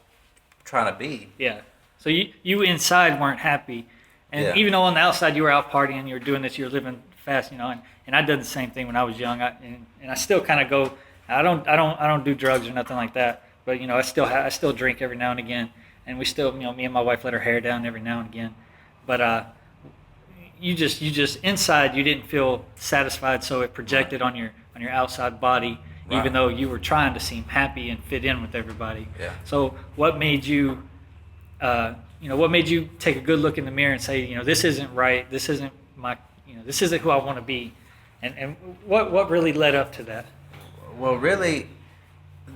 trying to be. Yeah. So you inside weren't happy, and Yeah. even though on the outside you were out partying, you were doing this, you were living fast, and I did the same thing when I was young. And I still kind of go. I don't do drugs or nothing like that, but I still drink every now and again, and we still, me and my wife let her hair down every now and again, but you just inside you didn't feel satisfied, so it projected on your outside body, Right. even though you were trying to seem happy and fit in with everybody. Yeah. So what made you what made you take a good look in the mirror and say, this isn't right, this isn't this isn't who I want to be, and what really led up to that? Well, really,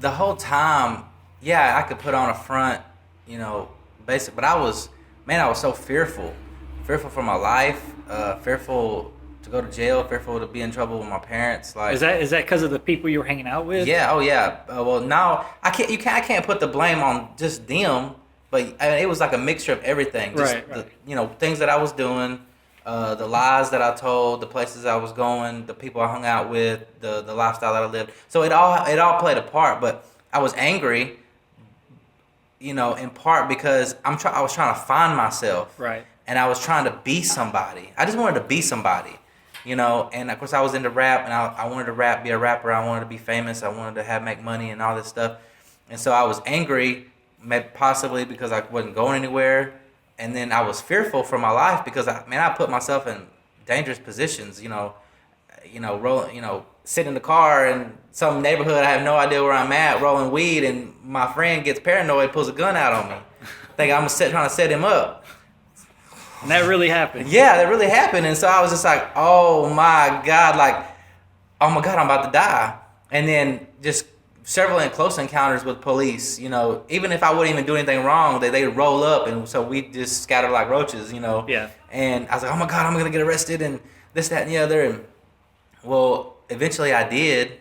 the whole time, yeah, I could put on a front, basic, but I was so fearful for my life, fearful to go to jail, fearful to be in trouble with my parents. Like, Is that because of the people you were hanging out with? yeah, oh yeah. Well, now I can't put the blame on just them, but it was like a mixture of everything. Just Right. things that I was doing, the lies that I told, the places I was going, the people I hung out with, the lifestyle that I lived. So it all played a part. But I was angry, in part because I was trying to find myself. Right. And I was trying to be somebody. I just wanted to be somebody, And of course, I was into rap, and I wanted to be a rapper. I wanted to be famous. I wanted to make money and all this stuff. And so I was angry, possibly because I wasn't going anywhere, and then I was fearful for my life because I put myself in dangerous positions. Sitting in the car in some neighborhood, I have no idea where I'm at, rolling weed, and my friend gets paranoid, pulls a gun out on me, think I'm trying to set him up. And that really happened. Yeah, that really happened. And so I was just like, oh my God, I'm about to die. And then just several close encounters with police, even if I wouldn't even do anything wrong, they'd roll up. And so we just scatter like roaches, Yeah. And I was like, oh my God, I'm going to get arrested and this, that, and the other. And well, eventually I did,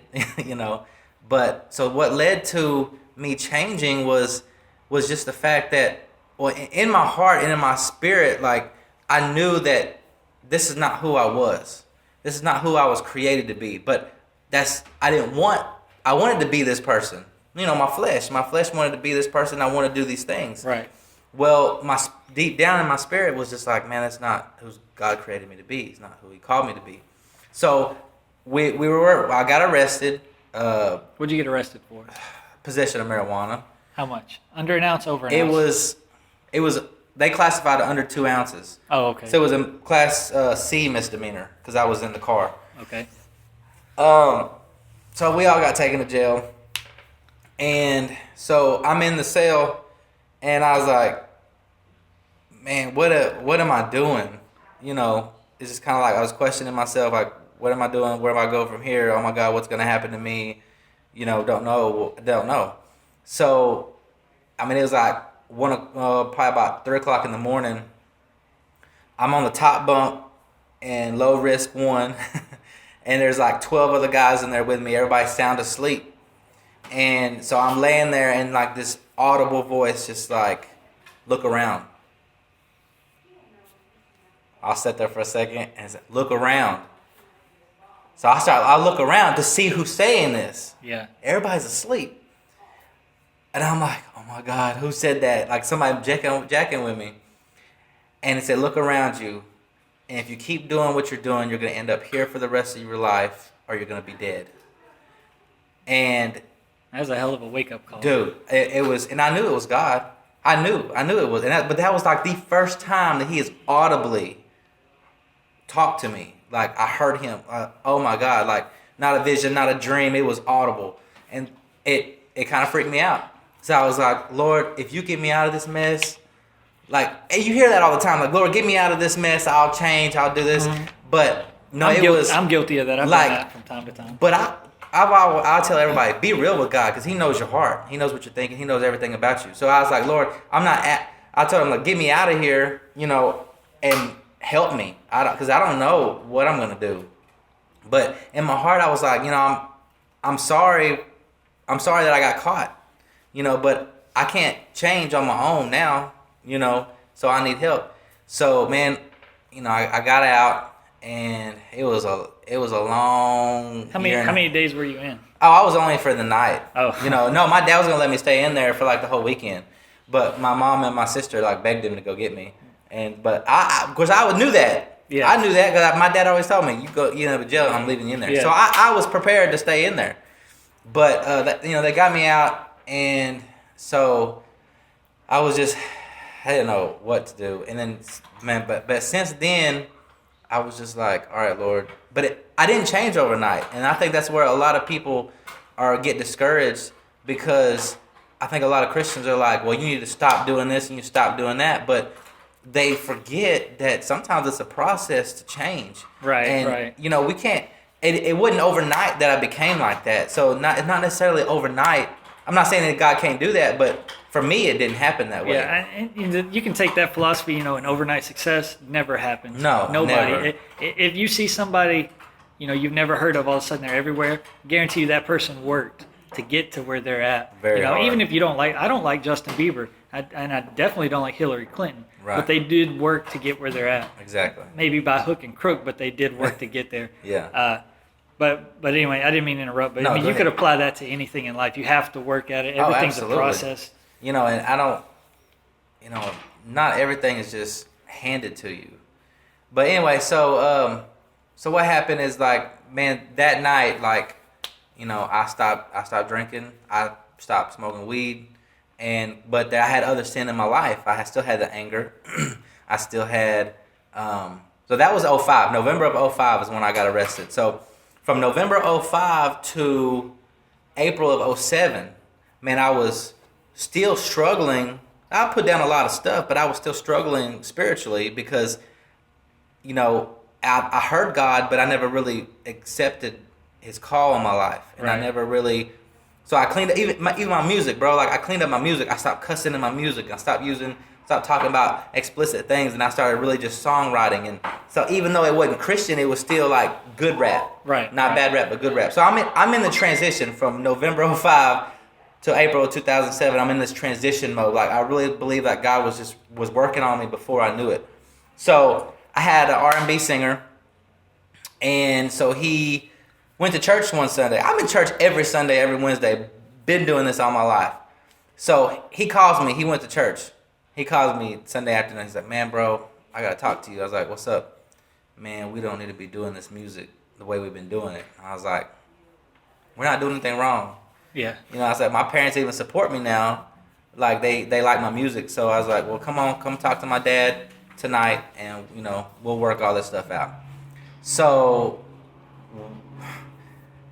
But so what led to me changing was just the fact that, well, in my heart and in my spirit, like, I knew that this is not who I was. This is not who I was created to be. But I wanted to be this person. My flesh wanted to be this person. I wanted to do these things. Right. Well, deep down in my spirit was just like, man, that's not who God created me to be. It's not who He called me to be. So I got arrested. What'd you get arrested for? Possession of marijuana. How much? Under an ounce, over an ounce? It was. They classified it under 2 ounces. Oh, okay. So it was a class C misdemeanor because I was in the car. Okay. So we all got taken to jail, and so I'm in the cell, and I was like, man, what am I doing? It's just kind of like I was questioning myself, like, what am I doing? Where do I go from here? Oh my God, what's gonna happen to me? Don't know. So, it was like probably about 3:00 in the morning. I'm on the top bunk and low risk one, and there's like 12 other guys in there with me. Everybody's sound asleep, and so I'm laying there, and like this audible voice just like, look around. I'll sit there for a second and say, look around. So I look around to see who's saying this. Yeah. Everybody's asleep. And I'm like, oh my God, who said that? Like somebody jacking with me. And it said, look around you. And if you keep doing what you're doing, you're going to end up here for the rest of your life, or you're going to be dead. And That was a hell of a wake-up call. dude, it was, and I knew it was God. I knew it was. But that was like the first time that he has audibly talked to me. Like I heard him. Oh my God! Like not a vision, not a dream. It was audible, and it kind of freaked me out. So I was like, Lord, if you get me out of this mess, like and you hear that all the time. Like Lord, get me out of this mess. I'll change. I'll do this. Mm-hmm. But no, I'm guilty of that. I've like, done that from time to time. But I'll tell everybody, be real with God, because he knows your heart. He knows what you're thinking. He knows everything about you. So I was like, Lord, I told him, like, get me out of here, and help me. Because I don't know what I'm going to do. But in my heart, I was like, I'm sorry. I'm sorry that I got caught, but I can't change on my own now, so I need help. So, man, I got out, and it was a long How many days were you in? Oh, I was only for the night. Oh. No, my dad was going to let me stay in there for like the whole weekend. But my mom and my sister like begged him to go get me. But of course I knew that. Yeah. I knew that because my dad always told me, you go, to jail, I'm leaving you in there. Yeah. So I was prepared to stay in there. But, they got me out. And so I was just, I didn't know what to do. And then, man, but since then, I was just like, all right, Lord. But I didn't change overnight. And I think that's where a lot of people get discouraged, because I think a lot of Christians are like, well, you need to stop doing this and you stop doing that. But they forget that sometimes it's a process to change. Right, and, right. We can't, it wasn't overnight that I became like that. So it's not necessarily overnight. I'm not saying that God can't do that, but for me, it didn't happen that way. Yeah, and you can take that philosophy, an overnight success never happens. No, nobody. never. If you see somebody, you've never heard of, all of a sudden they're everywhere, guarantee you that person worked to get to where they're at. Very hard. Even if you don't I don't like Justin Bieber, and I definitely don't like Hillary Clinton. Right. But they did work to get where they're at. Exactly. Maybe by hook and crook, but they did work to get there. Yeah. But anyway, I didn't mean to interrupt. But No, you go could ahead. apply that to anything in life. You have to work at it. Everything's a absolutely. process. And I don't, not everything is just handed to you. But anyway, so what happened is, like, man, that night, like, I stopped drinking. I stopped smoking weed. But I had other sin in my life. I still had the anger. I still had, so that was 05. November of 05 is when I got arrested. So from November 05 to April of 07, man, I was still struggling. I put down a lot of stuff, but I was still struggling spiritually because, I heard God, but I never really accepted his call on my life. And Right. I never really, so I cleaned up, even my music, bro. Like, I cleaned up my music. I stopped cussing in my music. I stopped talking about explicit things, and I started really just songwriting. And so even though it wasn't Christian, it was still like good rap. Right. Not bad rap, but good rap. So I'm in the transition from November 05 to April of 2007. I'm in this transition mode. Like, I really believe that God was working on me before I knew it. So I had an R&B singer, and so he went to church one Sunday. I'm in church every Sunday, every Wednesday. Been doing this all my life. So he calls me. He went to church. He calls me Sunday afternoon. He's like, man, bro, I got to talk to you. I was like, what's up? Man, we don't need to be doing this music the way we've been doing it. I was like, we're not doing anything wrong. Yeah. I said, my parents even support me now. Like, they like my music. So I was like, well, come talk to my dad tonight, and, we'll work all this stuff out. So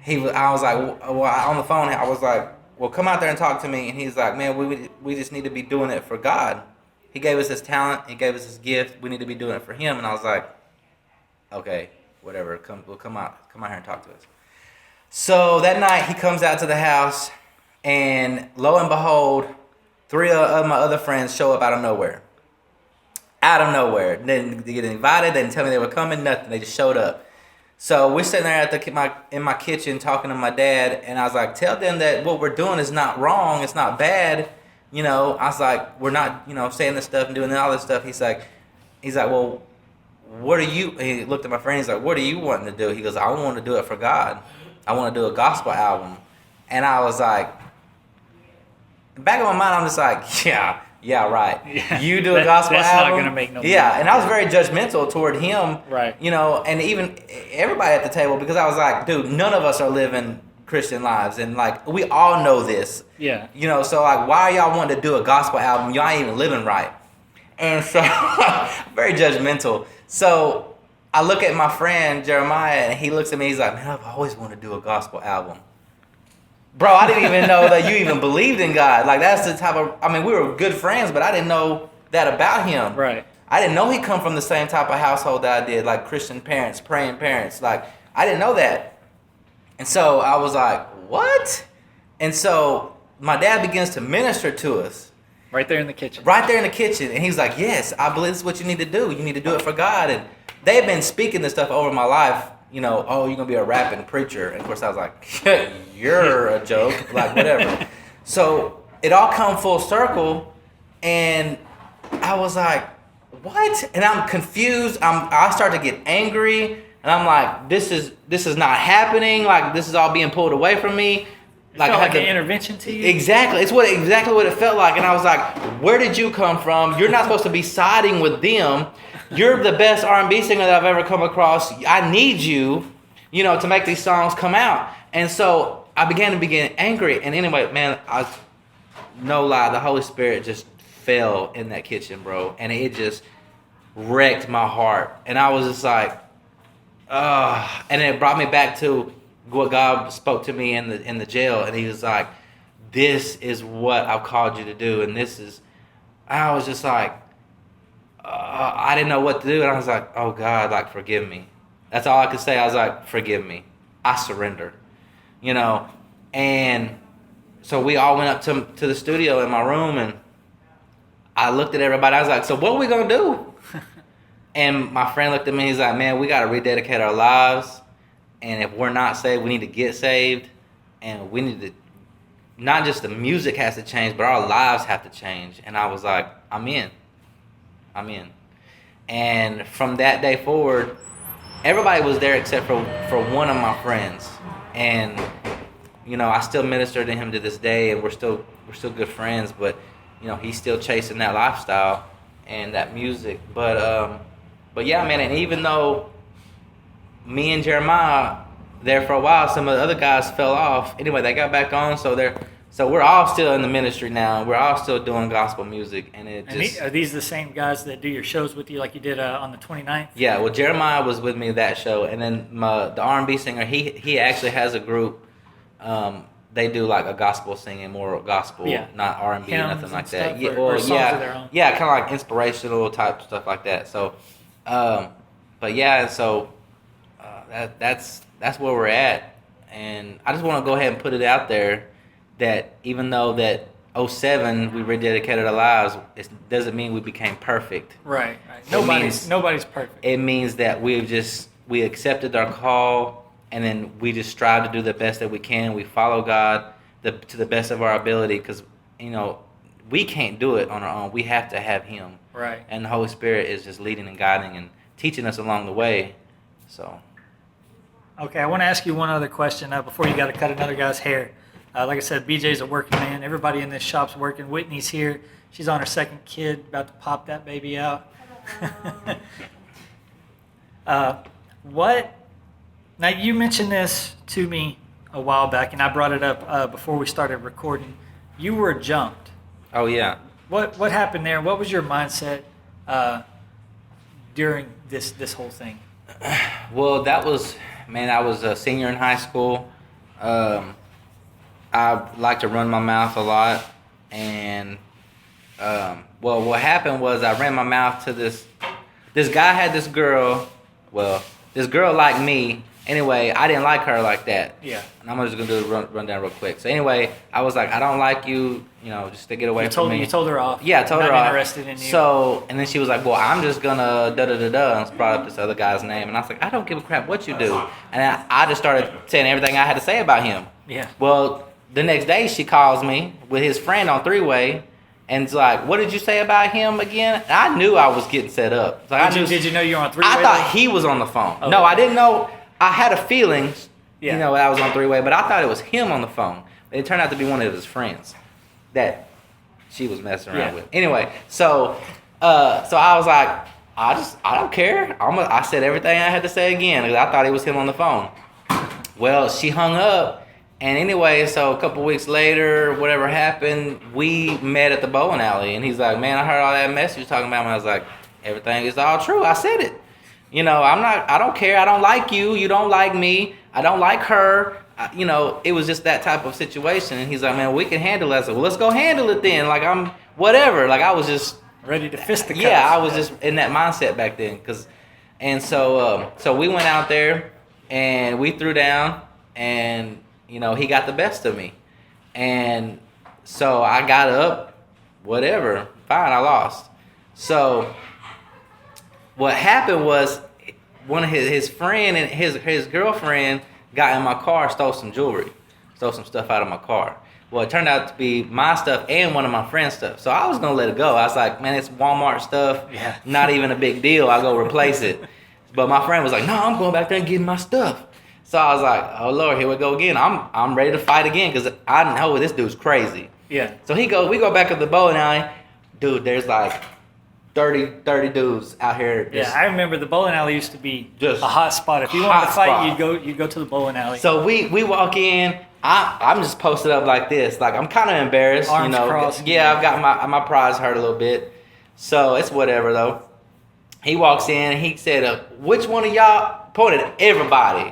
I was like, well, on the phone, I was like, well, come out there and talk to me. And he's like, man, we just need to be doing it for God. He gave us his talent. He gave us his gift. We need to be doing it for him. And I was like, okay, whatever. We'll come out here and talk to us. So that night he comes out to the house, and lo and behold, 3 of my other friends show up out of nowhere. out of nowhere. Didn't get invited. They didn't tell me they were coming. Nothing. They just showed up. So we're sitting there in my kitchen talking to my dad, and I was like, tell them that what we're doing is not wrong. It's not bad. You know, I was like, we're not, you know, saying this stuff and doing all this stuff. He's like, well, what are you? He looked at my friend. He's like, what are you wanting to do? He goes, I want to do it for God. I want to do a gospel album. And I was like, back in my mind, I'm just like, yeah, right. Yeah. You do a gospel that's album. That's not gonna make no. Yeah, money. and I was very judgmental toward him. Right. You know, and even everybody at the table, because I was like, dude, none of us are living Christian lives, and like we all know this. Yeah. You know, so like, why are y'all wanting to do a gospel album? Y'all ain't even living right. And so, very judgmental. So I look at my friend Jeremiah, and he looks at me. He's like, man, I've always wanted to do a gospel album. Bro, I didn't even know that you even believed in God. Like, that's the type of, I mean, we were good friends, but I didn't know that about him. Right. I didn't know he come from the same type of household that I did, like Christian parents, praying parents. Like, I didn't know that. And so I was like, what? And so my dad begins to minister to us. Right there in the kitchen. Right there in the kitchen. And he's like, yes, I believe this is what you need to do. You need to do it for God. And they've been speaking this stuff over my life. You know, oh, you're going to be a rapping preacher. And of course I was like, you're a joke. Like, whatever. So it all come full circle. And I was like, what? And I'm confused. I start to get angry. And I'm like, this is not happening. Like, this is all being pulled away from me. Like, felt like an intervention to you? Exactly. It's exactly what it felt like. And I was like, where did you come from? You're not supposed to be siding with them. You're the best R&B singer that I've ever come across. I need you, you know, to make these songs come out. And so I began to get angry. And anyway, man, no lie, the Holy Spirit just fell in that kitchen, bro. And it just wrecked my heart. And I was just like, and it brought me back to what God spoke to me in the jail. And he was like, this is what I've called you to do. And I was just like, I didn't know what to do. And I was like, oh God, like, forgive me. That's all I could say. I was like, forgive me. I surrender, you know? And so we all went up to the studio in my room, and I looked at everybody. I was like, so what are we going to do? And my friend looked at me. He's like, man, we got to rededicate our lives. And if we're not saved, we need to get saved. And we need to, not just the music has to change, but our lives have to change. And I was like, I'm in. And from that day forward, everybody was there except for one of my friends. And, you know, I still minister to him to this day, and we're still good friends, but, you know, he's still chasing that lifestyle and that music. But yeah, man, and even though me and Jeremiah there for a while, some of the other guys fell off. Anyway, they got back on, so we're all still in the ministry now. We're all still doing gospel music, and are these the same guys that do your shows with you, like you did on the 29th? Yeah, well, Jeremiah was with me that show, and then the R&B singer, he actually has a group. They do like a gospel singing, more gospel, not R&B, nothing like that. Yeah, or songs of their own. Yeah, kind of like inspirational type stuff like that. So, but yeah, so that's where we're at, and I just want to go ahead and put it out there that even though that 2007 we rededicated our lives, it doesn't mean we became perfect. Right. Nobody's perfect. It means that we accepted our call, and then we just strive to do the best that we can. We follow God to the best of our ability, because, you know, we can't do it on our own. We have to have Him. Right. And the Holy Spirit is just leading and guiding and teaching us along the way. So. Okay, I want to ask you one other question before you got to cut another guy's hair. Like I said, BJ's a working man. Everybody in this shop's working. Whitney's here. She's on her second kid, about to pop that baby out. Now, you mentioned this to me a while back, and I brought it up before we started recording. You were jumped. Oh, yeah. What happened there? What was your mindset during this whole thing? Well, I was a senior in high school. I like to run my mouth a lot, and what happened was I ran my mouth to this guy had this girl. Well, this girl liked me, Anyway, I didn't like her like that. Yeah. And I'm just gonna do a rundown real quick. So anyway, I was like, I don't like you, just to get away from me. You told her off. Yeah, I told her Not off. interested in you. So, and then she was like, well, I'm just gonna da-da-da-da, and brought up this other guy's name. And I was like, I don't give a crap what you do. And I just started saying everything I had to say about him. Yeah. Well, the next day she calls me with his friend on three-way, and it's like, what did you say about him again? And I knew I was getting set up. So Did you know you were on three-way? I thought he was on the phone. Oh. No, I didn't know. I had a feeling, Yeah. I was on three-way, but I thought it was him on the phone. It turned out to be one of his friends that she was messing around with. Anyway, so I was like, I don't care. I said everything I had to say again because I thought it was him on the phone. Well, she hung up. And anyway, so a couple weeks later, whatever happened, we met at the bowling alley. And he's like, man, I heard all that mess you was talking about. And I was like, everything is all true. I said it. I don't care. I don't like you. You don't like me. I don't like her. It was just that type of situation. And he's like, man, we can handle that. I said, well, let's go handle it then. Like, I'm whatever. Like, I was just ready to fist the cups. Yeah, I was just in that mindset back then. So we went out there and we threw down and, he got the best of me. And so I got up, whatever. Fine, I lost. So what happened was one of his friend and his girlfriend got in my car, stole some jewelry, stole some stuff out of my car. Well, it turned out to be my stuff and one of my friend's stuff. So I was going to let it go. I was like, man, it's Walmart stuff. Yeah. Not even a big deal. I'll go replace it. But my friend was like, no, I'm going back there and getting my stuff. So I was like, oh, Lord, here we go again. I'm ready to fight again because I know this dude's crazy. Yeah. So we go back to the bowling alley. Dude, there's like 30 dudes out here. Yeah, I remember the bowling alley used to be Just a hot spot. If you wanted to fight, you'd go to the bowling alley. So we walk in. I'm just posted up like this. Like, I'm kind of embarrassed. Arms crossed. Yeah, I've got my prize hurt a little bit. So it's whatever, though. He walks in and he said, which one of y'all, pointed at everybody,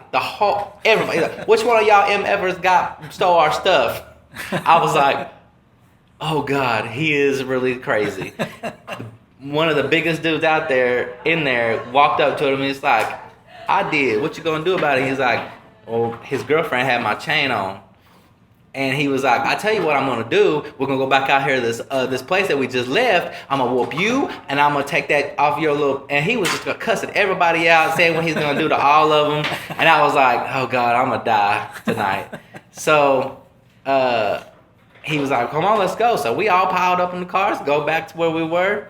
everybody. Like, which one of y'all MFers stole our stuff? I was like, oh God, he is really crazy. One of the biggest dudes out there, walked up to him and he's like, I did. What you gonna do about it? He's like, well, his girlfriend had my chain on. And he was like, I tell you what I'm gonna do. We're gonna go back out here to this place that we just left. I'm gonna whoop you, and I'm gonna take that off your little. And he was just cussing everybody out, saying what he's gonna do to all of them. And I was like, oh God, I'm gonna die tonight. So he was like, come on, let's go. So we all piled up in the cars, go back to where we were,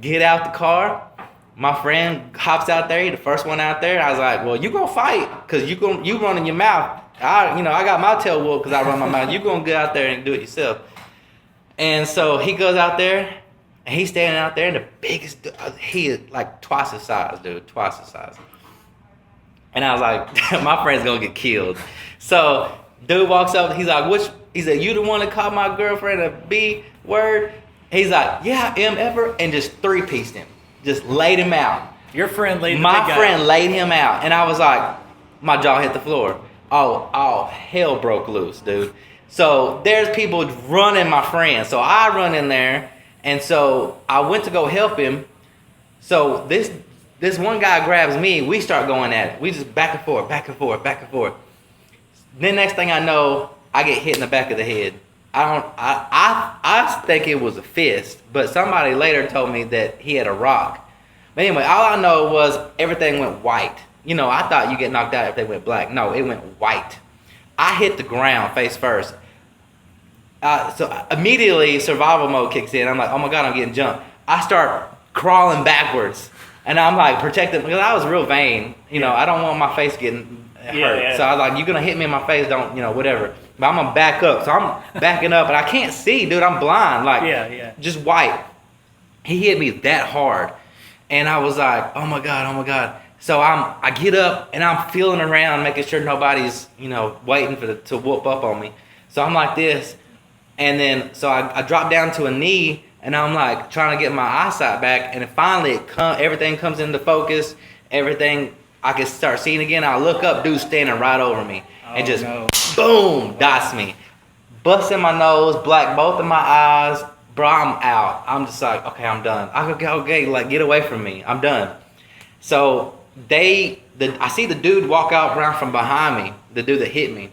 get out the car. My friend hops out there, he the first one out there. I was like, well, you gonna fight, cause you running your mouth. I got my tail whooped because I run my mouth. You gonna get out there and do it yourself. And so he goes out there, and he's standing out there, and the biggest, he is like twice his size, dude, twice his size. And I was like, my friend's gonna get killed. So dude walks up, he's like, he said, you the one that called my girlfriend a B word? He's like, yeah, ever, and just three-pieced him, just laid him out. Your friend laid my friend laid him out, and I was like, my jaw hit the floor. Oh, hell broke loose, dude. So there's people running my friend. So I run in there, and so I went to go help him. So this one guy grabs me. We start going at it. We just back and forth, back and forth, back and forth. Then next thing I know, I get hit in the back of the head. I think it was a fist, but somebody later told me that he had a rock. But anyway, all I know was everything went white. I thought you get knocked out if they went black. No, it went white. I hit the ground face first. So immediately survival mode kicks in. I'm like, oh my God, I'm getting jumped. I start crawling backwards. And I'm like protecting, because I was real vain. I don't want my face getting hurt. Yeah. So I was like, you're going to hit me in my face, don't, whatever. But I'm going to back up. So I'm backing up, and I can't see, dude. I'm blind. Like, just white. He hit me that hard. And I was like, oh my God. So I get up and I'm feeling around, making sure nobody's, waiting to whoop up on me. So I'm like this, and then so I drop down to a knee, and I'm like trying to get my eyesight back, and then finally everything comes into focus, everything I can start seeing again. I look up, dude standing right over me, and just boom, dots me, busting my nose, black both of my eyes, bro. I'm out. I'm just like, okay, I'm done. Okay, like get away from me. I'm done. So they I see the dude walk out around from behind me, the dude that hit me.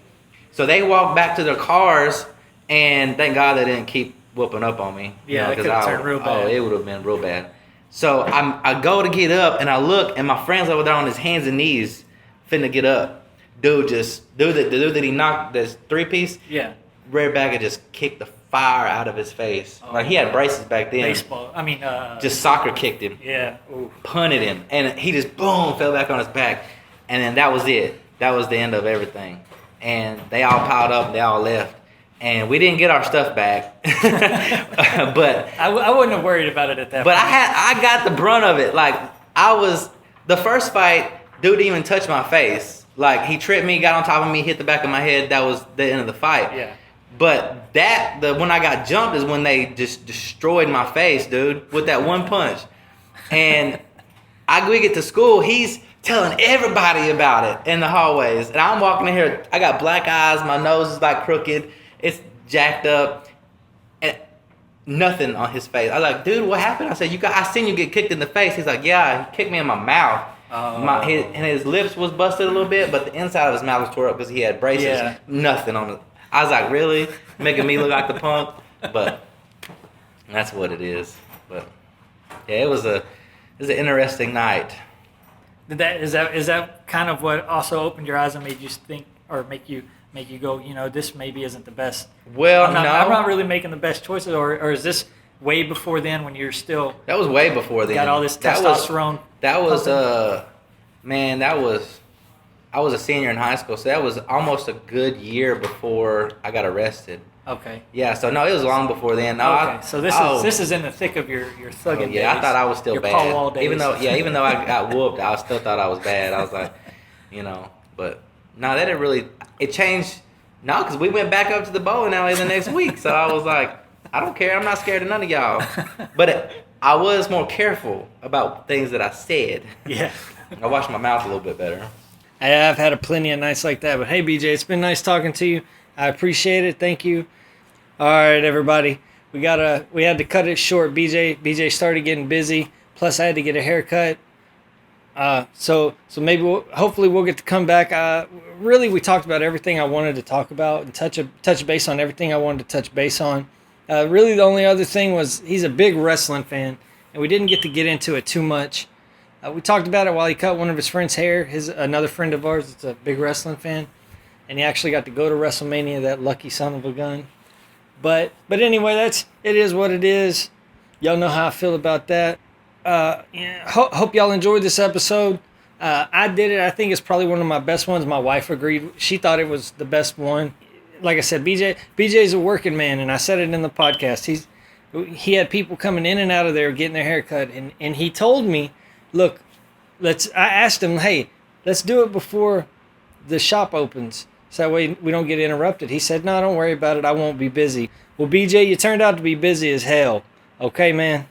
So they walk back to their cars, and thank God they didn't keep whooping up on me. Yeah, it could have turned real bad. Oh, it would have been real bad. So I go to get up, and I look, and my friend's over there on his hands and knees, finna get up. The dude that he knocked, this 3-piece, Yeah. rear back and just kicked the fire out of his face. Like he had braces back then. Baseball. I mean, Just soccer kicked him. Yeah. Ooh. Punted him, and he just boom fell back on his back, and then that was it. That was the end of everything. And they all piled up, and they all left, and we didn't get our stuff back. But I wouldn't have worried about it at that but point. I got the brunt of it. Like the first fight, dude didn't even touch my face. Like he tripped me, got on top of me, hit the back of my head. That was the end of the fight. Yeah. But when I got jumped is when they just destroyed my face, dude, with that one punch. And we get to school, he's telling everybody about it in the hallways. And I'm walking in here, I got black eyes, my nose is like crooked, it's jacked up, and nothing on his face. I was like, dude, what happened? I said, I seen you get kicked in the face. He's like, yeah, he kicked me in my mouth. His lips was busted a little bit, but the inside of his mouth was tore up because he had braces. Yeah. Nothing on it. I was like, really? Making me look like the punk? But that's what it is. But yeah, it was an interesting night. Is that kind of what also opened your eyes and made you think, or make you go, this maybe isn't the best? Well, I'm not really making the best choices, or is this way before then when you're still? That was way before then. Got all this testosterone. That was I was a senior in high school, so that was almost a good year before I got arrested. Okay. Yeah, so no, it was long before then. No, okay, so this is in the thick of your thugging days. Yeah, I thought I was still your bad. Paul Wall days. Even though I got whooped, I still thought I was bad. I was like, but no, that didn't really. It changed. No, because we went back up to the bowling alley the next week. So I was like, I don't care. I'm not scared of none of y'all. But I was more careful about things that I said. Yeah. I washed my mouth a little bit better. I've had plenty of nights like that. But hey, BJ, it's been nice talking to you. I appreciate it. Thank you. All right, everybody. We had to cut it short. BJ started getting busy. Plus, I had to get a haircut. So maybe hopefully we'll get to come back. Really, we talked about everything I wanted to talk about and touch base on everything I wanted to touch base on. Really, the only other thing was he's a big wrestling fan, and we didn't get to get into it too much. We talked about it while he cut one of his friend's hair. Another friend of ours that's a big wrestling fan, and he actually got to go to WrestleMania, that lucky son of a gun. But anyway, it is what it is. Y'all know how I feel about that. Hope y'all enjoyed this episode. I did it. I think it's probably one of my best ones. My wife agreed. She thought it was the best one. Like I said, BJ's a working man, and I said it in the podcast. He had people coming in and out of there getting their hair cut, and he told me, look, I asked him, hey, let's do it before the shop opens, so that way we don't get interrupted. He said, no, don't worry about it. I won't be busy. Well, BJ, you turned out to be busy as hell. Okay, man.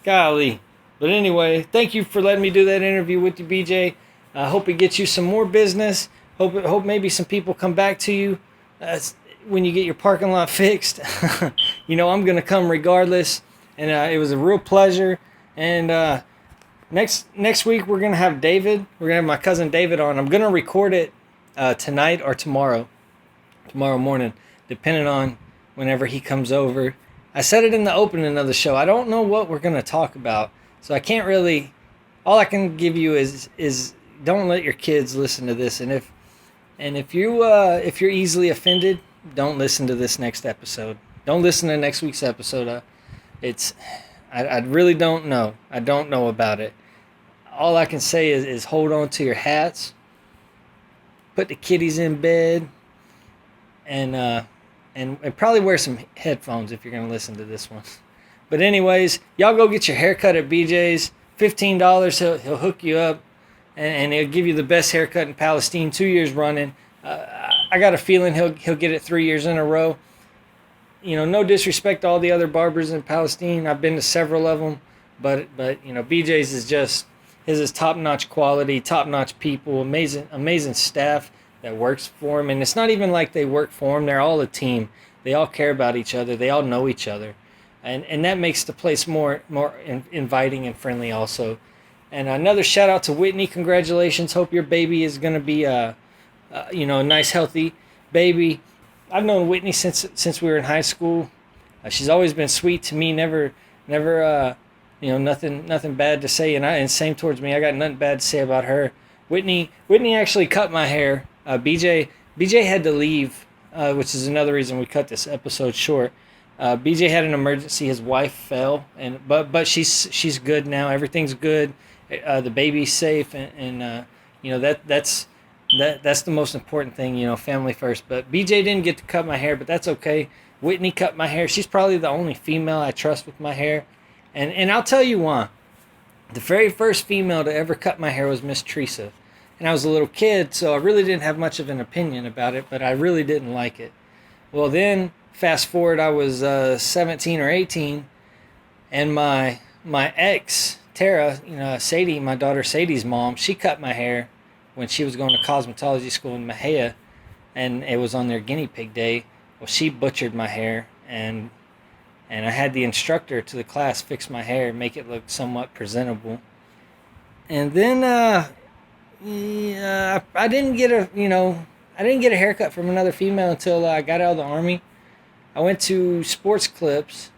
Golly. But anyway, thank you for letting me do that interview with you, BJ. I hope it gets you some more business. Hope maybe some people come back to you when you get your parking lot fixed. I'm going to come regardless. And it was a real pleasure. And next week, we're going to have David. We're going to have my cousin David on. I'm going to record it tonight or tomorrow morning, depending on whenever he comes over. I said it in the opening of the show. I don't know what we're going to talk about. So I can't really, all I can give you is don't let your kids listen to this. And if you're easily offended, don't listen to this next episode. Don't listen to next week's episode. I really don't know. I don't know about it. All I can say is hold on to your hats, put the kiddies in bed, and probably wear some headphones if you're going to listen to this one. But anyways, y'all go get your haircut at BJ's. $15, he'll hook you up, and he'll give you the best haircut in Palestine 2 years running. I got a feeling he'll get it 3 years in a row. No disrespect to all the other barbers in Palestine. I've been to several of them, but BJ's is top-notch quality, top-notch people, amazing staff that works for him. And it's not even like they work for him. They're all a team. They all care about each other. They all know each other. And that makes the place more inviting and friendly also. And another shout out to Whitney. Congratulations. Hope your baby is going to be a nice, healthy baby. I've known Whitney since we were in high school. She's always been sweet to me. Never, nothing bad to say. And same towards me. I got nothing bad to say about her. Whitney actually cut my hair. BJ had to leave, which is another reason we cut this episode short. BJ had an emergency. His wife fell, but she's good now. Everything's good. The baby's safe, and that's the most important thing. Family first. But BJ didn't get to cut my hair, but that's okay. Whitney cut my hair. She's probably the only female I trust with my hair, and I'll tell you why. The very first female to ever cut my hair was Miss Teresa, and I was a little kid, so I really didn't have much of an opinion about it, but I really didn't like it. Well, then fast forward, I was 17 or 18, and my ex, Tara, Sadie, my daughter Sadie's mom, she cut my hair when she was going to cosmetology school in Mahia, and it was on their guinea pig day. Well, she butchered my hair, and I had the instructor to the class fix my hair, make it look somewhat presentable. And then I didn't get a haircut from another female until I got out of the Army. I went to Sports Clips,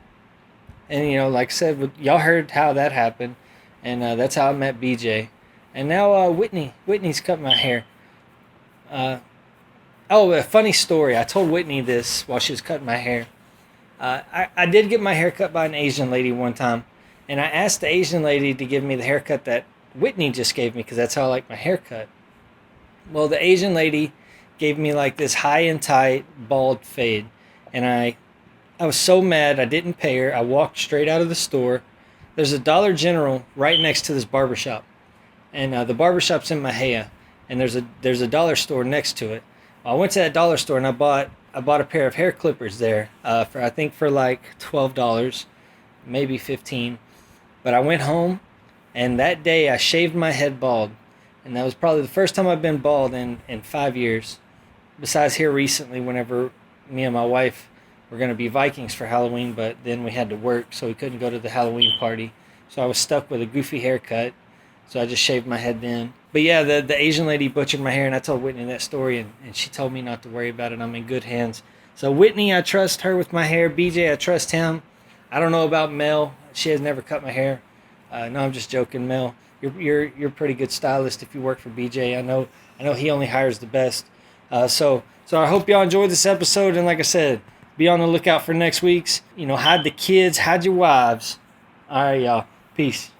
and like I said, y'all heard how that happened, and that's how I met BJ. And now Whitney's cut my hair. A funny story. I told Whitney this while she was cutting my hair. I did get my hair cut by an Asian lady one time, and I asked the Asian lady to give me the haircut that Whitney just gave me because that's how I like my haircut. Well, the Asian lady gave me like this high and tight bald fade, and I was so mad I didn't pay her. I walked straight out of the store. There's a Dollar General right next to this barbershop, and the barbershop's in Mahia, and there's a dollar store next to it. I went to that dollar store and I bought a pair of hair clippers there for like $12, maybe $15. But I went home, and that day I shaved my head bald, and that was probably the first time I've been bald in 5 years. Besides here recently, whenever me and my wife were going to be Vikings for Halloween, but then we had to work, so we couldn't go to the Halloween party. So I was stuck with a goofy haircut, so I just shaved my head then. But yeah, the Asian lady butchered my hair, and I told Whitney that story, and she told me not to worry about it. I'm in good hands. So Whitney, I trust her with my hair. BJ, I trust him. I don't know about Mel. She has never cut my hair. No, I'm just joking, Mel. You're a pretty good stylist if you work for BJ. I know he only hires the best. So I hope y'all enjoyed this episode, and like I said, be on the lookout for next week's. Hide the kids, hide your wives. All right, y'all. Peace.